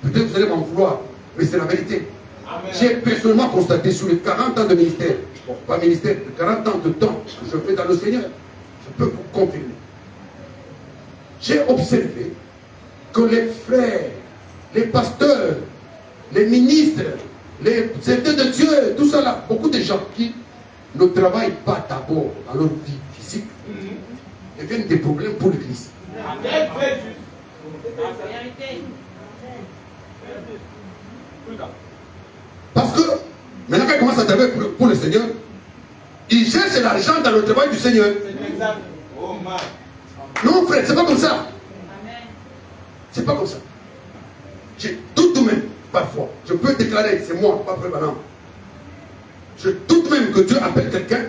Peut-être que vous allez m'en vouloir, mais c'est la vérité. Amen. J'ai personnellement constaté sur les 40 ans de ministère, bon, pas ministère, de 40 ans de temps que je fais dans le Seigneur, je peux vous confirmer. J'ai observé que les frères, les pasteurs, les ministres, les serviteurs de Dieu, tout ça là, beaucoup de gens qui ne travaillent pas d'abord dans leur vie physique, deviennent des problèmes pour l'Église. Amen. Vérité. Parce que maintenant qu'ils commencent à travailler pour le Seigneur, ils cherchent l'argent dans le travail du Seigneur. C'est exact. Oh man. Non frère, c'est pas comme ça. Amen. C'est pas comme ça. J'ai doute même, parfois. Je peux déclarer, c'est moi, pas frère Banam. Je doute même que Dieu appelle quelqu'un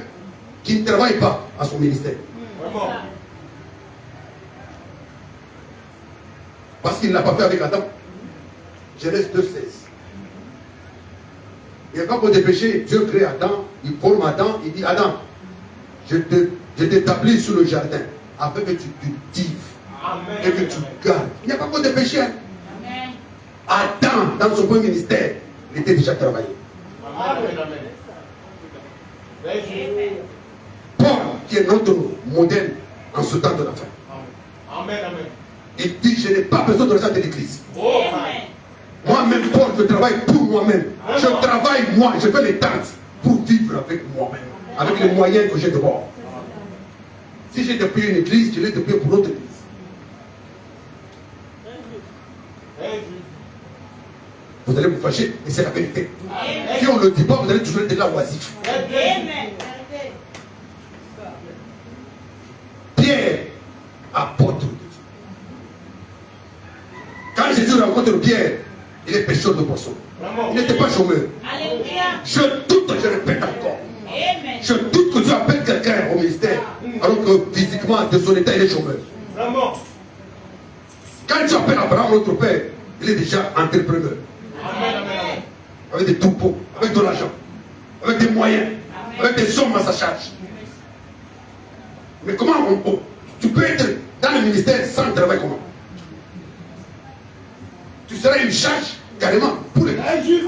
qui ne travaille pas à son ministère. Vraiment. Parce qu'il ne l'a pas fait avec Adam. Genèse 2,16. Il n'y a pas pour dépêcher, Dieu crée Adam, il forme Adam, il dit Adam, je t'établis sur le jardin afin que tu cultives Amen. et que tu gardes. Il n'y a pas pour dépêcher. Amen. Adam, dans son premier ministère, il était déjà travaillé. Amen. Amen. Amen. Paul, qui est notre modèle en ce temps de la fin, Amen. Amen. il dit je n'ai pas besoin de l'argent de l'église. Oh man. Amen. Moi-même, Paul, je travaille pour moi-même. Je travaille moi, je fais les tentes pour vivre avec moi-même, avec les moyens que j'ai de bord. Si j'ai dépouillé une église, je l'ai dépouillé pour l'autre église. Vous allez vous fâcher, mais c'est la vérité. Amen. Si on ne le dit pas, vous allez toujours être là oisif. Amen. Pierre, apôtre de Dieu. Quand Jésus rencontre Pierre, il est pêcheur de poissons. Il n'était pas chômeur. Alléluia. Je doute, je répète encore. Amen. Je doute que Dieu appelle quelqu'un au ministère, alors que physiquement, de son état, il est chômeur. Vraiment. Quand tu appelles Abraham, notre père, il est déjà entrepreneur. Amen. Amen. Avec des troupeaux, avec de l'argent, avec des moyens, avec des sommes à sa charge. Mais comment tu peux être dans le ministère sans travail comment? Tu seras une charge carrément pour les églises. Injuste.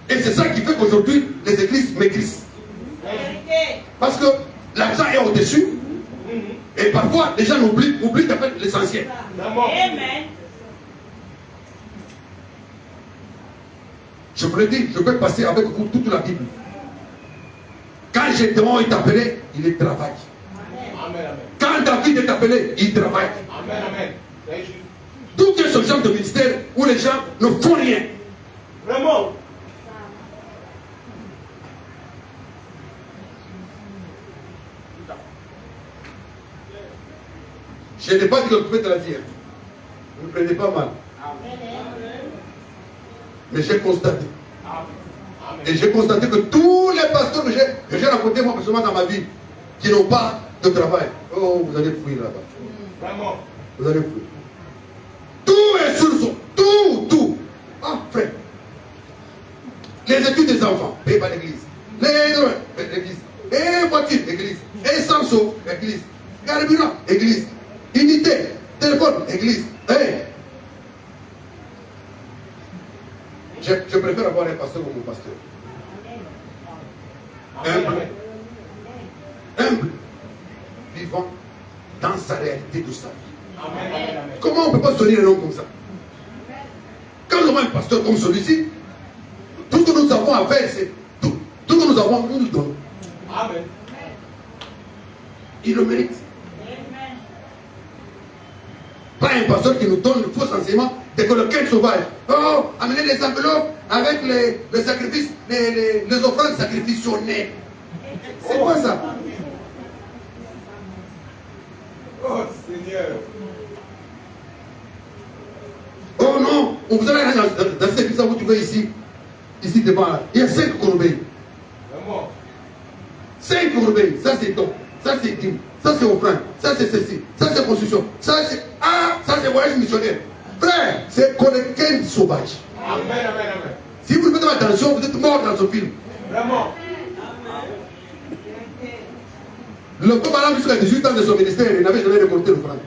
Et c'est ça qui fait qu'aujourd'hui, les églises maigrissent. Vérité. Parce que l'argent est au-dessus. Et parfois, les gens oublient de faire l'essentiel. Vraiment. Amen. Je vous l'ai dit, je peux passer avec vous toute la Bible. Quand Gédéon est appelé, il travaille. Amen. Amen. Quand David est appelé, il travaille. Amen. Amen. Injuste. Tout est ce genre de ministère où les gens ne font rien. Vraiment. Je n'ai pas dit que vous pouvez te la dire. Ne me prenez pas mal. Mais j'ai constaté. Amen. Et j'ai constaté que tous les pasteurs que j'ai côté, moi, personnellement, dans ma vie, qui n'ont pas de travail. Oh, vous allez fuir là-bas. Vraiment. Vous allez fuir. Tout est sur son. Tout. Ah, frère. Les études des enfants, payez pas l'église. L'église. Et voiture, église. Essence, église. Carburant, église. Unité, téléphone, église. Hey. Je préfère avoir un pasteur comme mon pasteur. Humble. Vivant dans sa réalité de sa vie. Amen. Comment on ne peut pas sonner un homme comme ça? Quand nous avons un pasteur comme celui-ci, tout ce que nous avons à faire, c'est tout ce que nous avons, nous donnons. Amen. Il le mérite. Pas un pasteur qui nous donne le faux enseignement de que le quai sauvage. Oh, amenez les enveloppes avec les sacrifices, les offrandes sacrificionnelles. C'est quoi ça? Oh Seigneur. Oh non, on vous allez dans cette église, vous trouvez ici devant là. Il y a 5 corbeilles. Vraiment. 5 corbeilles, ça c'est don, ça c'est dîme, ça c'est offrande, ça c'est ceci, ça c'est construction, ça c'est voyage missionnaire. Frère, c'est collectif sauvage. Amen. Si vous ne faites pas attention, vous êtes mort dans ce film. Vraiment. Le pape Balaam jusqu'à 18 ans de son ministère, il n'avait jamais récolté l'offrande.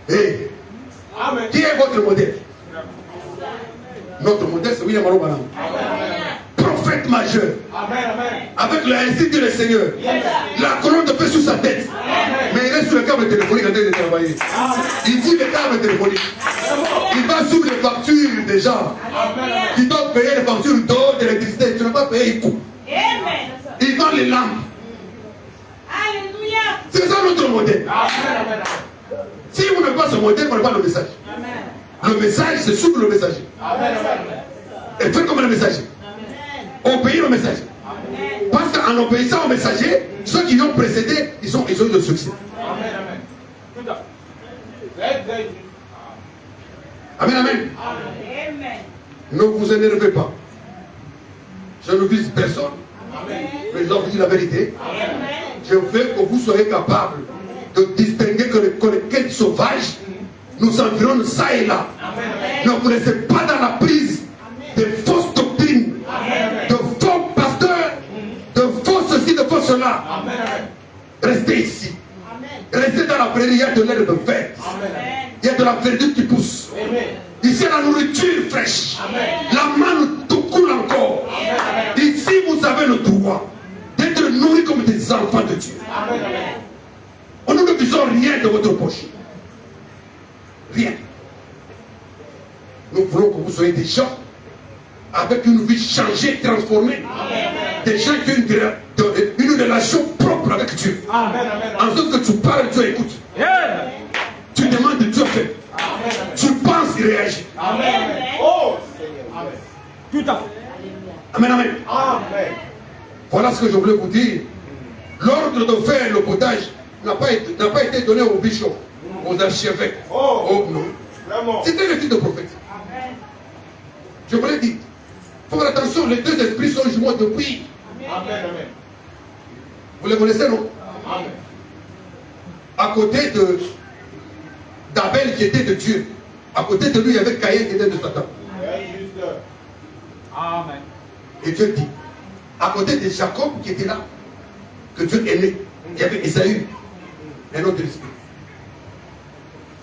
Et Amen. qui est votre modèle? Notre modèle, c'est William Aro Balaam. Prophète majeur. Amen. Avec le ainsi dit le Seigneur. La colonne de feu sur sa tête. Mais il est sur le câble téléphonique en train de travailler. Il dit le câble téléphonique. Il va sur les factures des gens qui doivent payer les factures d'eau, d'électricité. Tu n'as pas payé, il coupe. Il vend les lampes. Alléluia. C'est ça notre modèle. Amen. Si vous n'avez pas ce modèle, vous n'avez pas le message. Le message, c'est sur le messager. Amen. Et faites comme le messager. Obéir au messager. Parce qu'en obéissant au messager, ceux qui l'ont précédé, ils ont eu le succès. Amen. Tout à fait. Amen. Ne vous énervez pas. Je ne vise personne. Mais je vous dis la vérité. Je veux que vous soyez capable de distinguer que les quêtes sauvages nous environnent ça et là. Ne vous laissez pas dans la prise de fausses doctrines, de faux pasteurs, de faux ceci, de faux cela. Restez ici. Restez dans la prairie, il y a de l'herbe verte. Il y a de la verdure qui pousse. Ici, il y a la nourriture fraîche. La manne tout coule encore. Ici, vous avez le droit d'être nourris comme des enfants de Dieu. On ne visons rien de votre poche. Rien. Nous voulons que vous soyez des gens avec une vie changée, transformée. Des gens qui ont une relation propre avec Dieu. En sorte que tu parles, Dieu écoute. Tu demandes, Dieu fait. Tu penses, il réagit. Oh Seigneur. Amen. Tout à fait. Amen. Amen. Voilà ce que je voulais vous dire. L'ordre de faire le potage n'a pas été donné aux bishops, aux archevêques. Oh non. Vraiment. C'était le fils de prophète. Je vous l'ai dit. Faut faire attention, les deux esprits sont jumeaux depuis. Amen. Vous les connaissez, non? Amen. À côté d'Abel qui était de Dieu. À côté de lui, il y avait Caïn qui était de Satan. Amen. Et Dieu dit, à côté de Jacob qui était là, que Dieu aimait, il y avait Esaü, un autre esprit.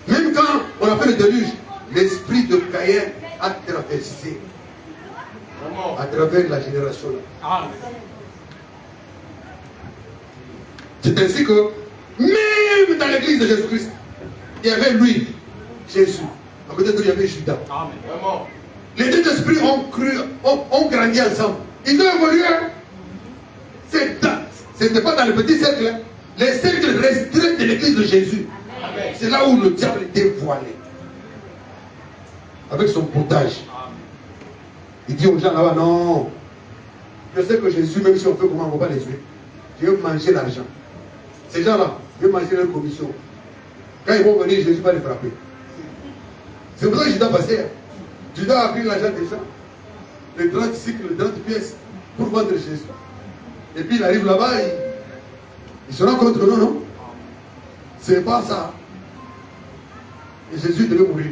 Même quand on a fait le déluge, l'esprit de Caïn a traversé à travers la génération là. Amen. C'est ainsi que, même dans l'église de Jésus-Christ, il y avait lui, Jésus. À côté de lui, il y avait Judas. Amen. Vraiment. Les deux esprits ont cru, ont grandi ensemble. Ils ont évolué. Ce n'était pas dans le petit cercle. Hein. Les cercles restreints de l'église de Jésus. C'est là où le diable est dévoilé. Avec son potage. Il dit aux gens là-bas, non. Je sais que Jésus, même si on fait comment, on ne va pas les tuer. Je veux manger l'argent. Ces gens-là, je veux manger leur commission. Quand ils vont venir, Jésus va les frapper. C'est pour ça que Judas passait. Judas a pris l'argent des gens. Les 30 cycles, les 30 pièces. défendre Jésus. Et puis il arrive là-bas, il se rend compte que non, non. C'est pas ça. Et Jésus devait mourir.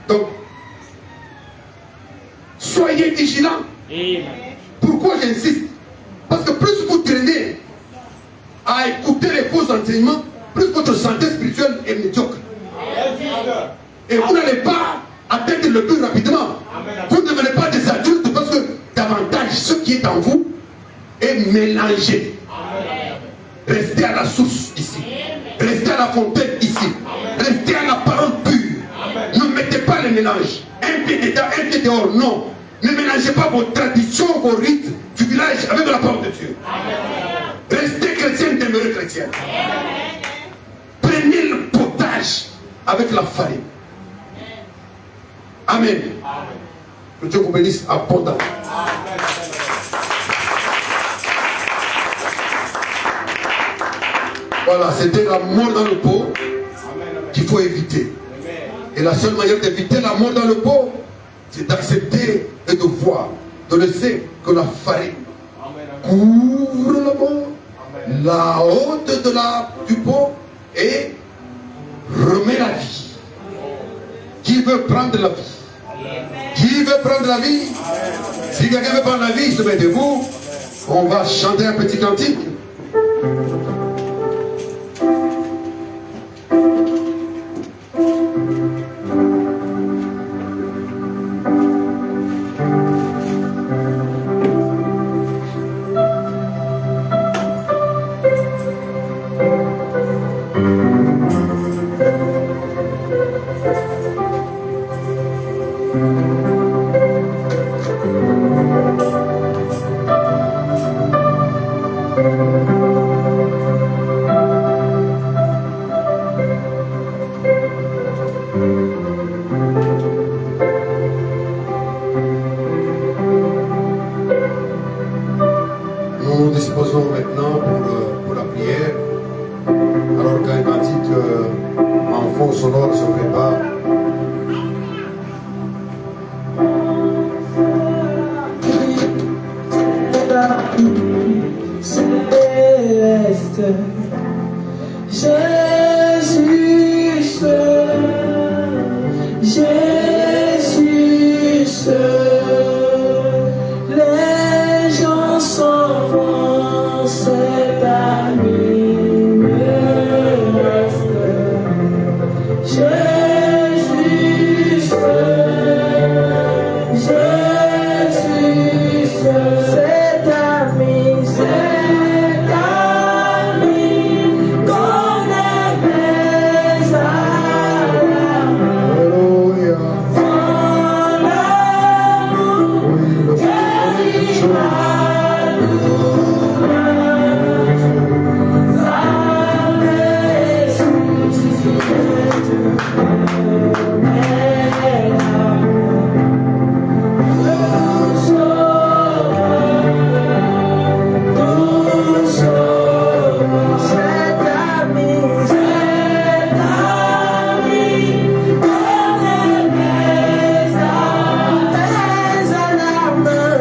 Donc, soyez vigilants. Amen. Pourquoi j'insiste? Parce que plus vous traînez à écouter les faux enseignements, plus votre santé spirituelle est médiocre. Et vous n'allez pas atteindre le but rapidement. Vous ne devenez pas des adultes parce que davantage ce qui est en vous est mélangé. Restez à la source ici. Restez à la fontaine ici. Restez à la parole pure. Ne mettez pas les mélanges. Un pied dedans, un pied dehors. Non. Ne mélangez pas vos traditions, vos rites du village avec la parole de Dieu. Restez chrétien, demeurez chrétien. Prenez le potage avec la farine. Amen. Que Dieu vous bénisse abondamment. Voilà, c'était la mort dans le pot qu'il faut éviter. Et la seule manière d'éviter la mort dans le pot, c'est d'accepter et de voir, de laisser que la farine couvre le mort, la haute du pot et remet la vie. Qui veut prendre la vie? Qui veut prendre la vie? Si quelqu'un veut prendre la vie, il se met debout. On va chanter un petit cantique. Nous disposons maintenant pour la prière. Alors quand il m'a dit qu'en fond sonore se prépare, Céleste, Jésus seul, Jésus seul, les gens s'en vont, c'est parmi me reste. Jésus seul, Jésus seul, c'est ami, c'est ami, qu'on est des âmes. Alléluia.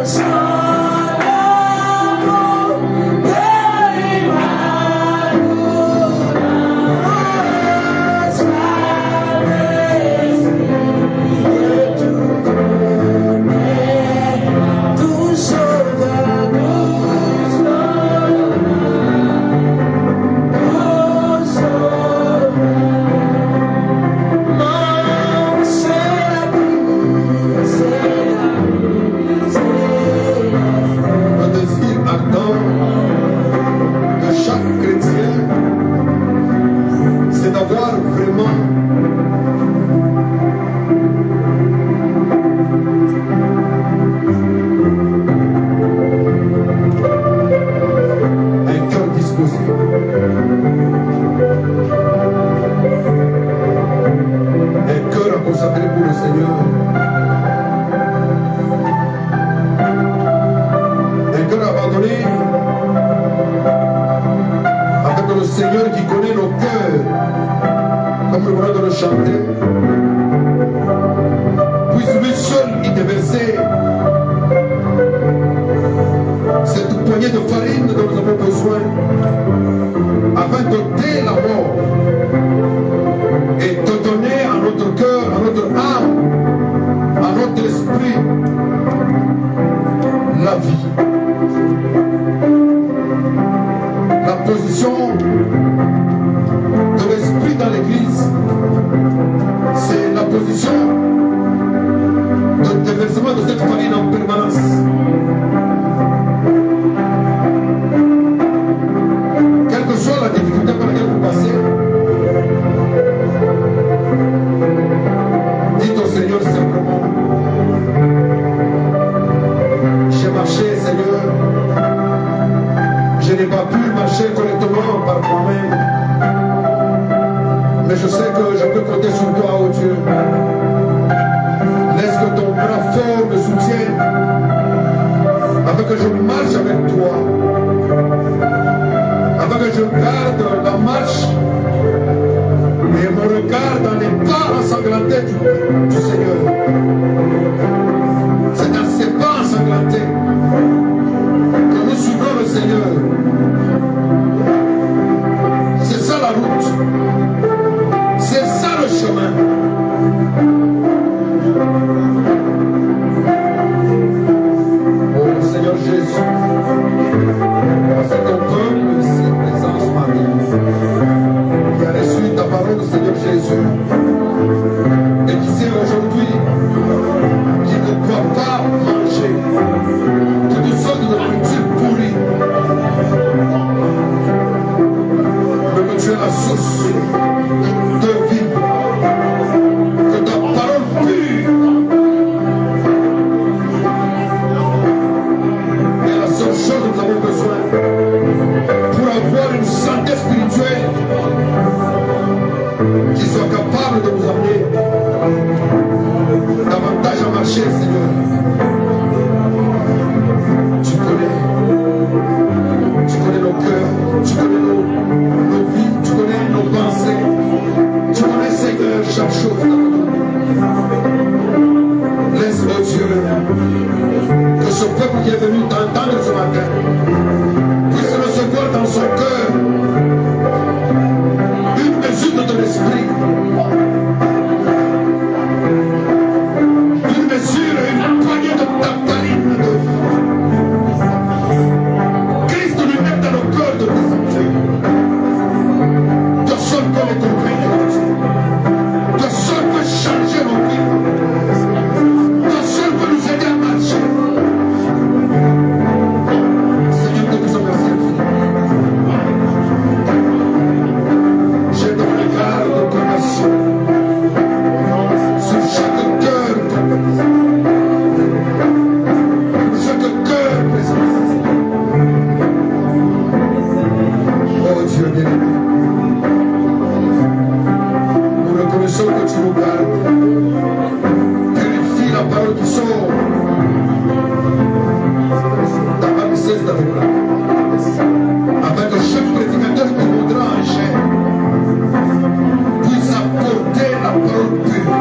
Son amour guérira le désir ardent de chaque chrétien, c'est d'avoir vraiment un cœur disposé. Un cœur à consacrer pour le Seigneur. Un cœur abandonné avec le Seigneur qui connaît nos cœurs, comme nous venons de le chanter. Puisse lui seul y déverser pu marcher correctement par moi-même. Mais je sais que je peux compter sur toi, oh Dieu. Laisse que ton bras fort me soutienne, afin que je marche avec toi, afin que je garde la marche et mon regard dans les pas ensanglantés du Seigneur. C'est dans ces pas ensanglantés que nous suivons le Seigneur. C'est ça la route. C'est ça le chemin. Oh Seigneur Jésus, c'est ton peuple ici présent ce matin qui a reçu ta parole, Seigneur Jésus, et qui sait aujourd'hui qu'il ne doit pas manger toutes sortes de nourriture pourrie, mais que tu es la source de vivre, que ta parole pure est la seule chose dont nous avons besoin pour avoir une santé spirituelle qui soit capable de nous amener davantage à marcher, Seigneur. Tu connais nos cœurs, tu connais nos vies, tu connais nos pensées, tu connais, Seigneur, chaque chose dans notre vie. Laisse, oh Dieu, que ce peuple qui est venu t'entendre ce matin puisse recevoir dans son cœur une mesure de ton esprit, une mesure, une poignée de ta farine de Christ lui-même dans nos cœurs de tes enfants. Toi seul peux les convaincre, toi seul peux changer nos vies, toi seul peux nous aider à marcher. Seigneur, nous te disons merci infiniment. J'ai ton regard de compassion sur chaque cœur présent. Oh Dieu bien-aimé, nous reconnaissons que tu nous gardes. Purifie la parole qui sort. Ta parole cesse d'être là, afin que chaque prédicateur qui voudra en chair puisse apporter la parole pure,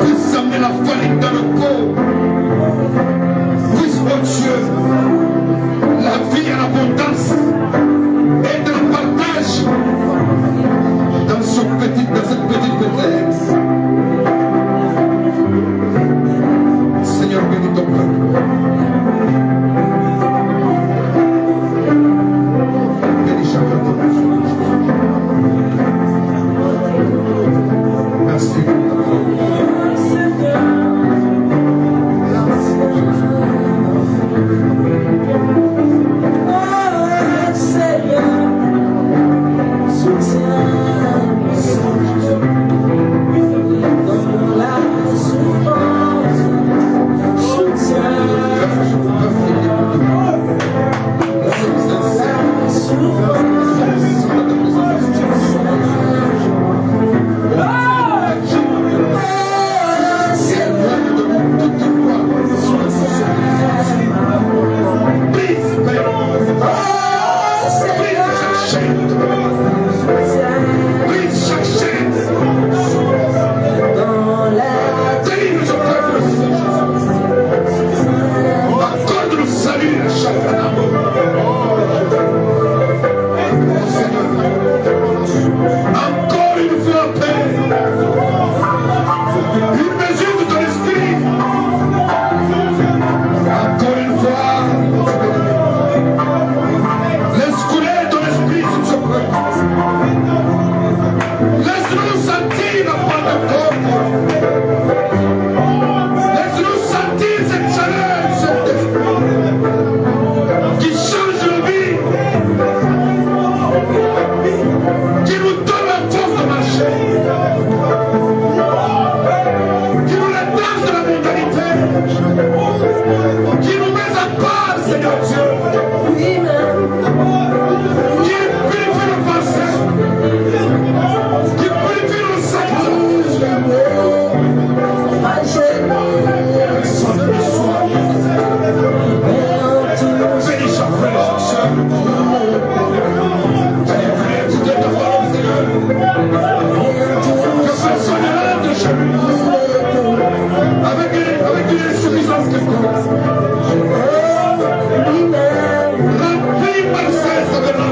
puisse amener la farine dans le corps, puisse, oh Dieu, la vie en abondance et dans le partage dans cette petite Bethléem. Seigneur, bénis ton peuple. Bénis chacun de nous. Merci pour ta parole. fasse quelque chose. Remplis Marseille, ça verra.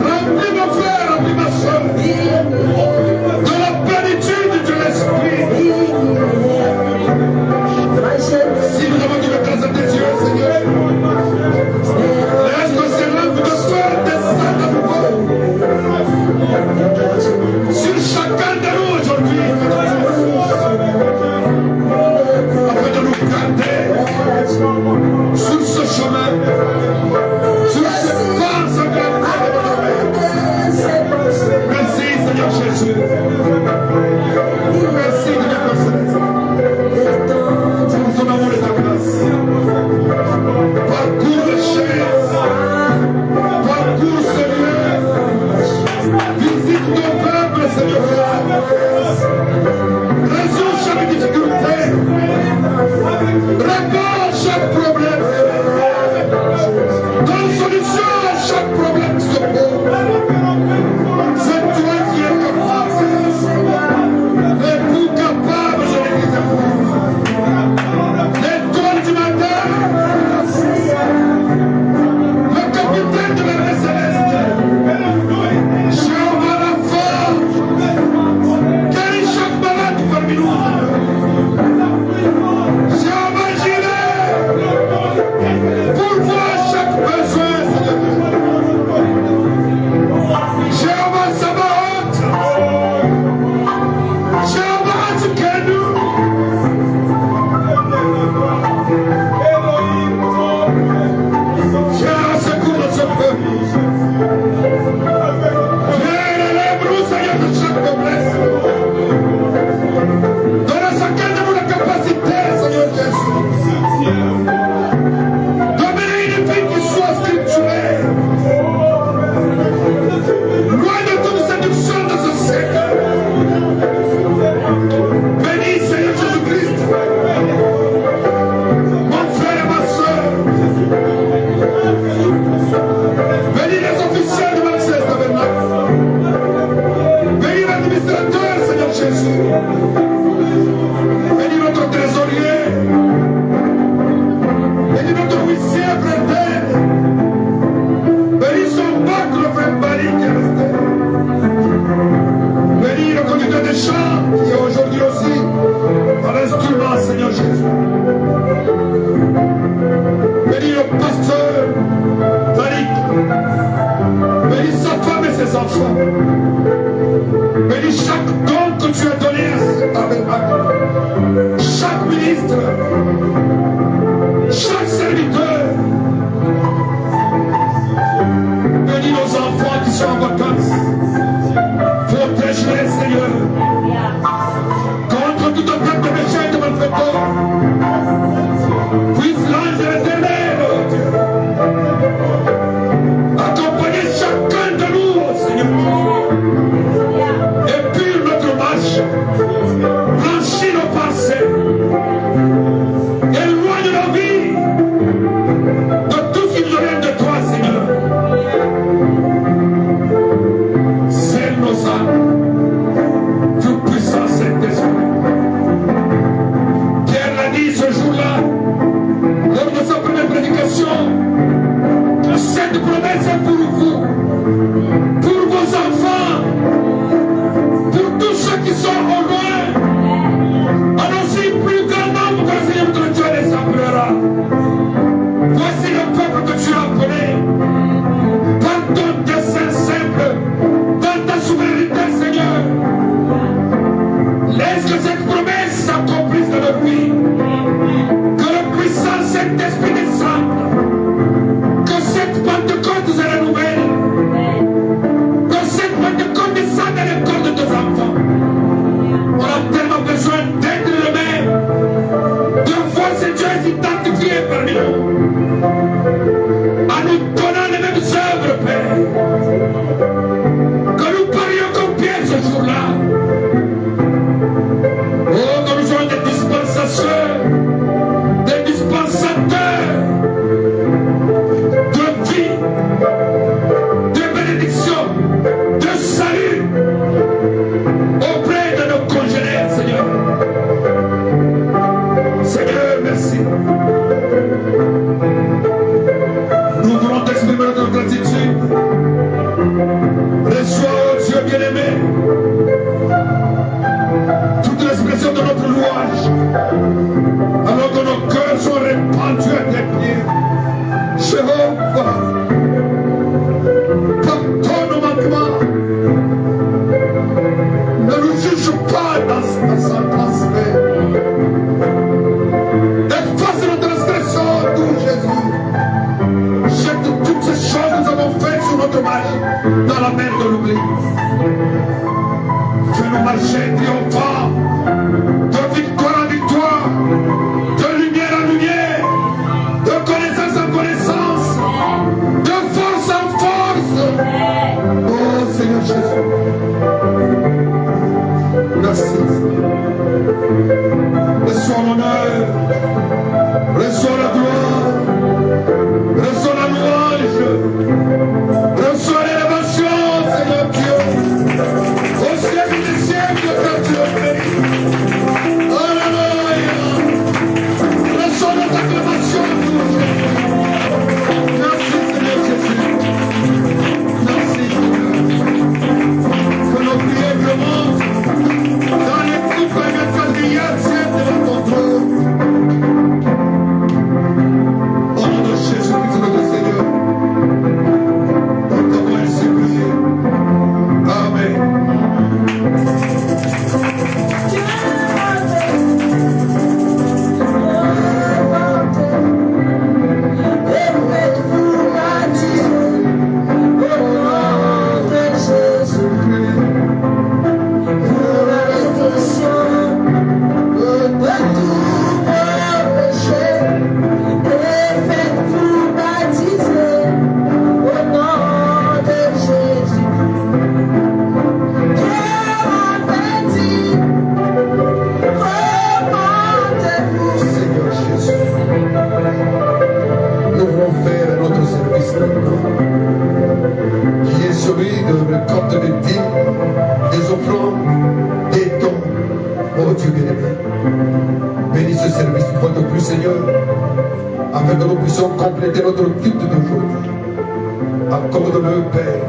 Remplis mon frère, remplis ma soeur. De la plénitude de l'esprit. Si vraiment tu veux grâce tes yeux, Seigneur, laisse que ces lampes de feu descendent à nouveau sur chacun de nous aujourd'hui, afin de nous garder sur ce chemin, sur ce pas secret. Merci Seigneur Jésus. Merci de ta grâce. Pour ton amour et ta grâce. Parcours les chaises. Parcours Seigneur. Visite nos peuples Seigneur. Résous chaque difficulté. Réponds chaque problème. Donne solution à chaque problème qui se pose. C'est toi qui es capable. L'époux capable de l'église. L'étoile du matin. Le capitaine de l'armée céleste. Jéhovah l'enfant. Guéris chaque malade parmi nous. Jéhovah Jireh. Pourvois chaque besoin, Seigneur. Jéhovah Sabaoth. Jéhovah Adjikenu. Viens en secours de ce peuple. Viens élève-nous, Seigneur, de chaque faiblesse. Donne à chacun de nous la capacité, Seigneur Jésus, de mener une vie qui soit scripturée. Loin de toute séduction de ce siècle. Bénis, Seigneur Jésus-Christ, mon frère et ma soeur. Bénis les officiels de Marseille Tabernacle. Bénis l'administrateur, Seigneur Jésus. Bénis notre trésorier. Bénis notre huissier, frère Dane. Bénis son bac, le frère Bali qui est resté. Bénis le conducteur des chants qui est aujourd'hui aussi à l'instrument, Seigneur Jésus. Bénis le pasteur Tariq. Bénis sa femme et ses enfants. Bénis chaque don que tu as donné à chaque ministre, chaque serviteur. Bénis nos enfants qui sont en vacances. Protège-les, Seigneur, contre toute attaque de méchants et de malfaiteurs. Puisse l'ange de l'Éternel, oh Dieu, accompagner chacun de nous, oh Seigneur. Et puis notre marche, blanchis nos pensées, et Jésus. Nous voulons faire notre service maintenant, qui est celui de récolte des dîmes, des offrandes, des dons. Oh Dieu bien-aimé, bénis ce service une fois de plus, Seigneur, afin que nous puissions compléter notre culte d'aujourd'hui. Accorde-le, Père,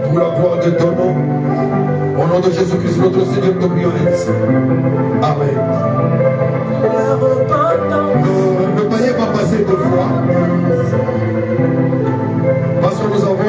pour la gloire de ton nom. Au nom de Jésus-Christ, notre Seigneur, nous prions ainsi. Amen. La repentance.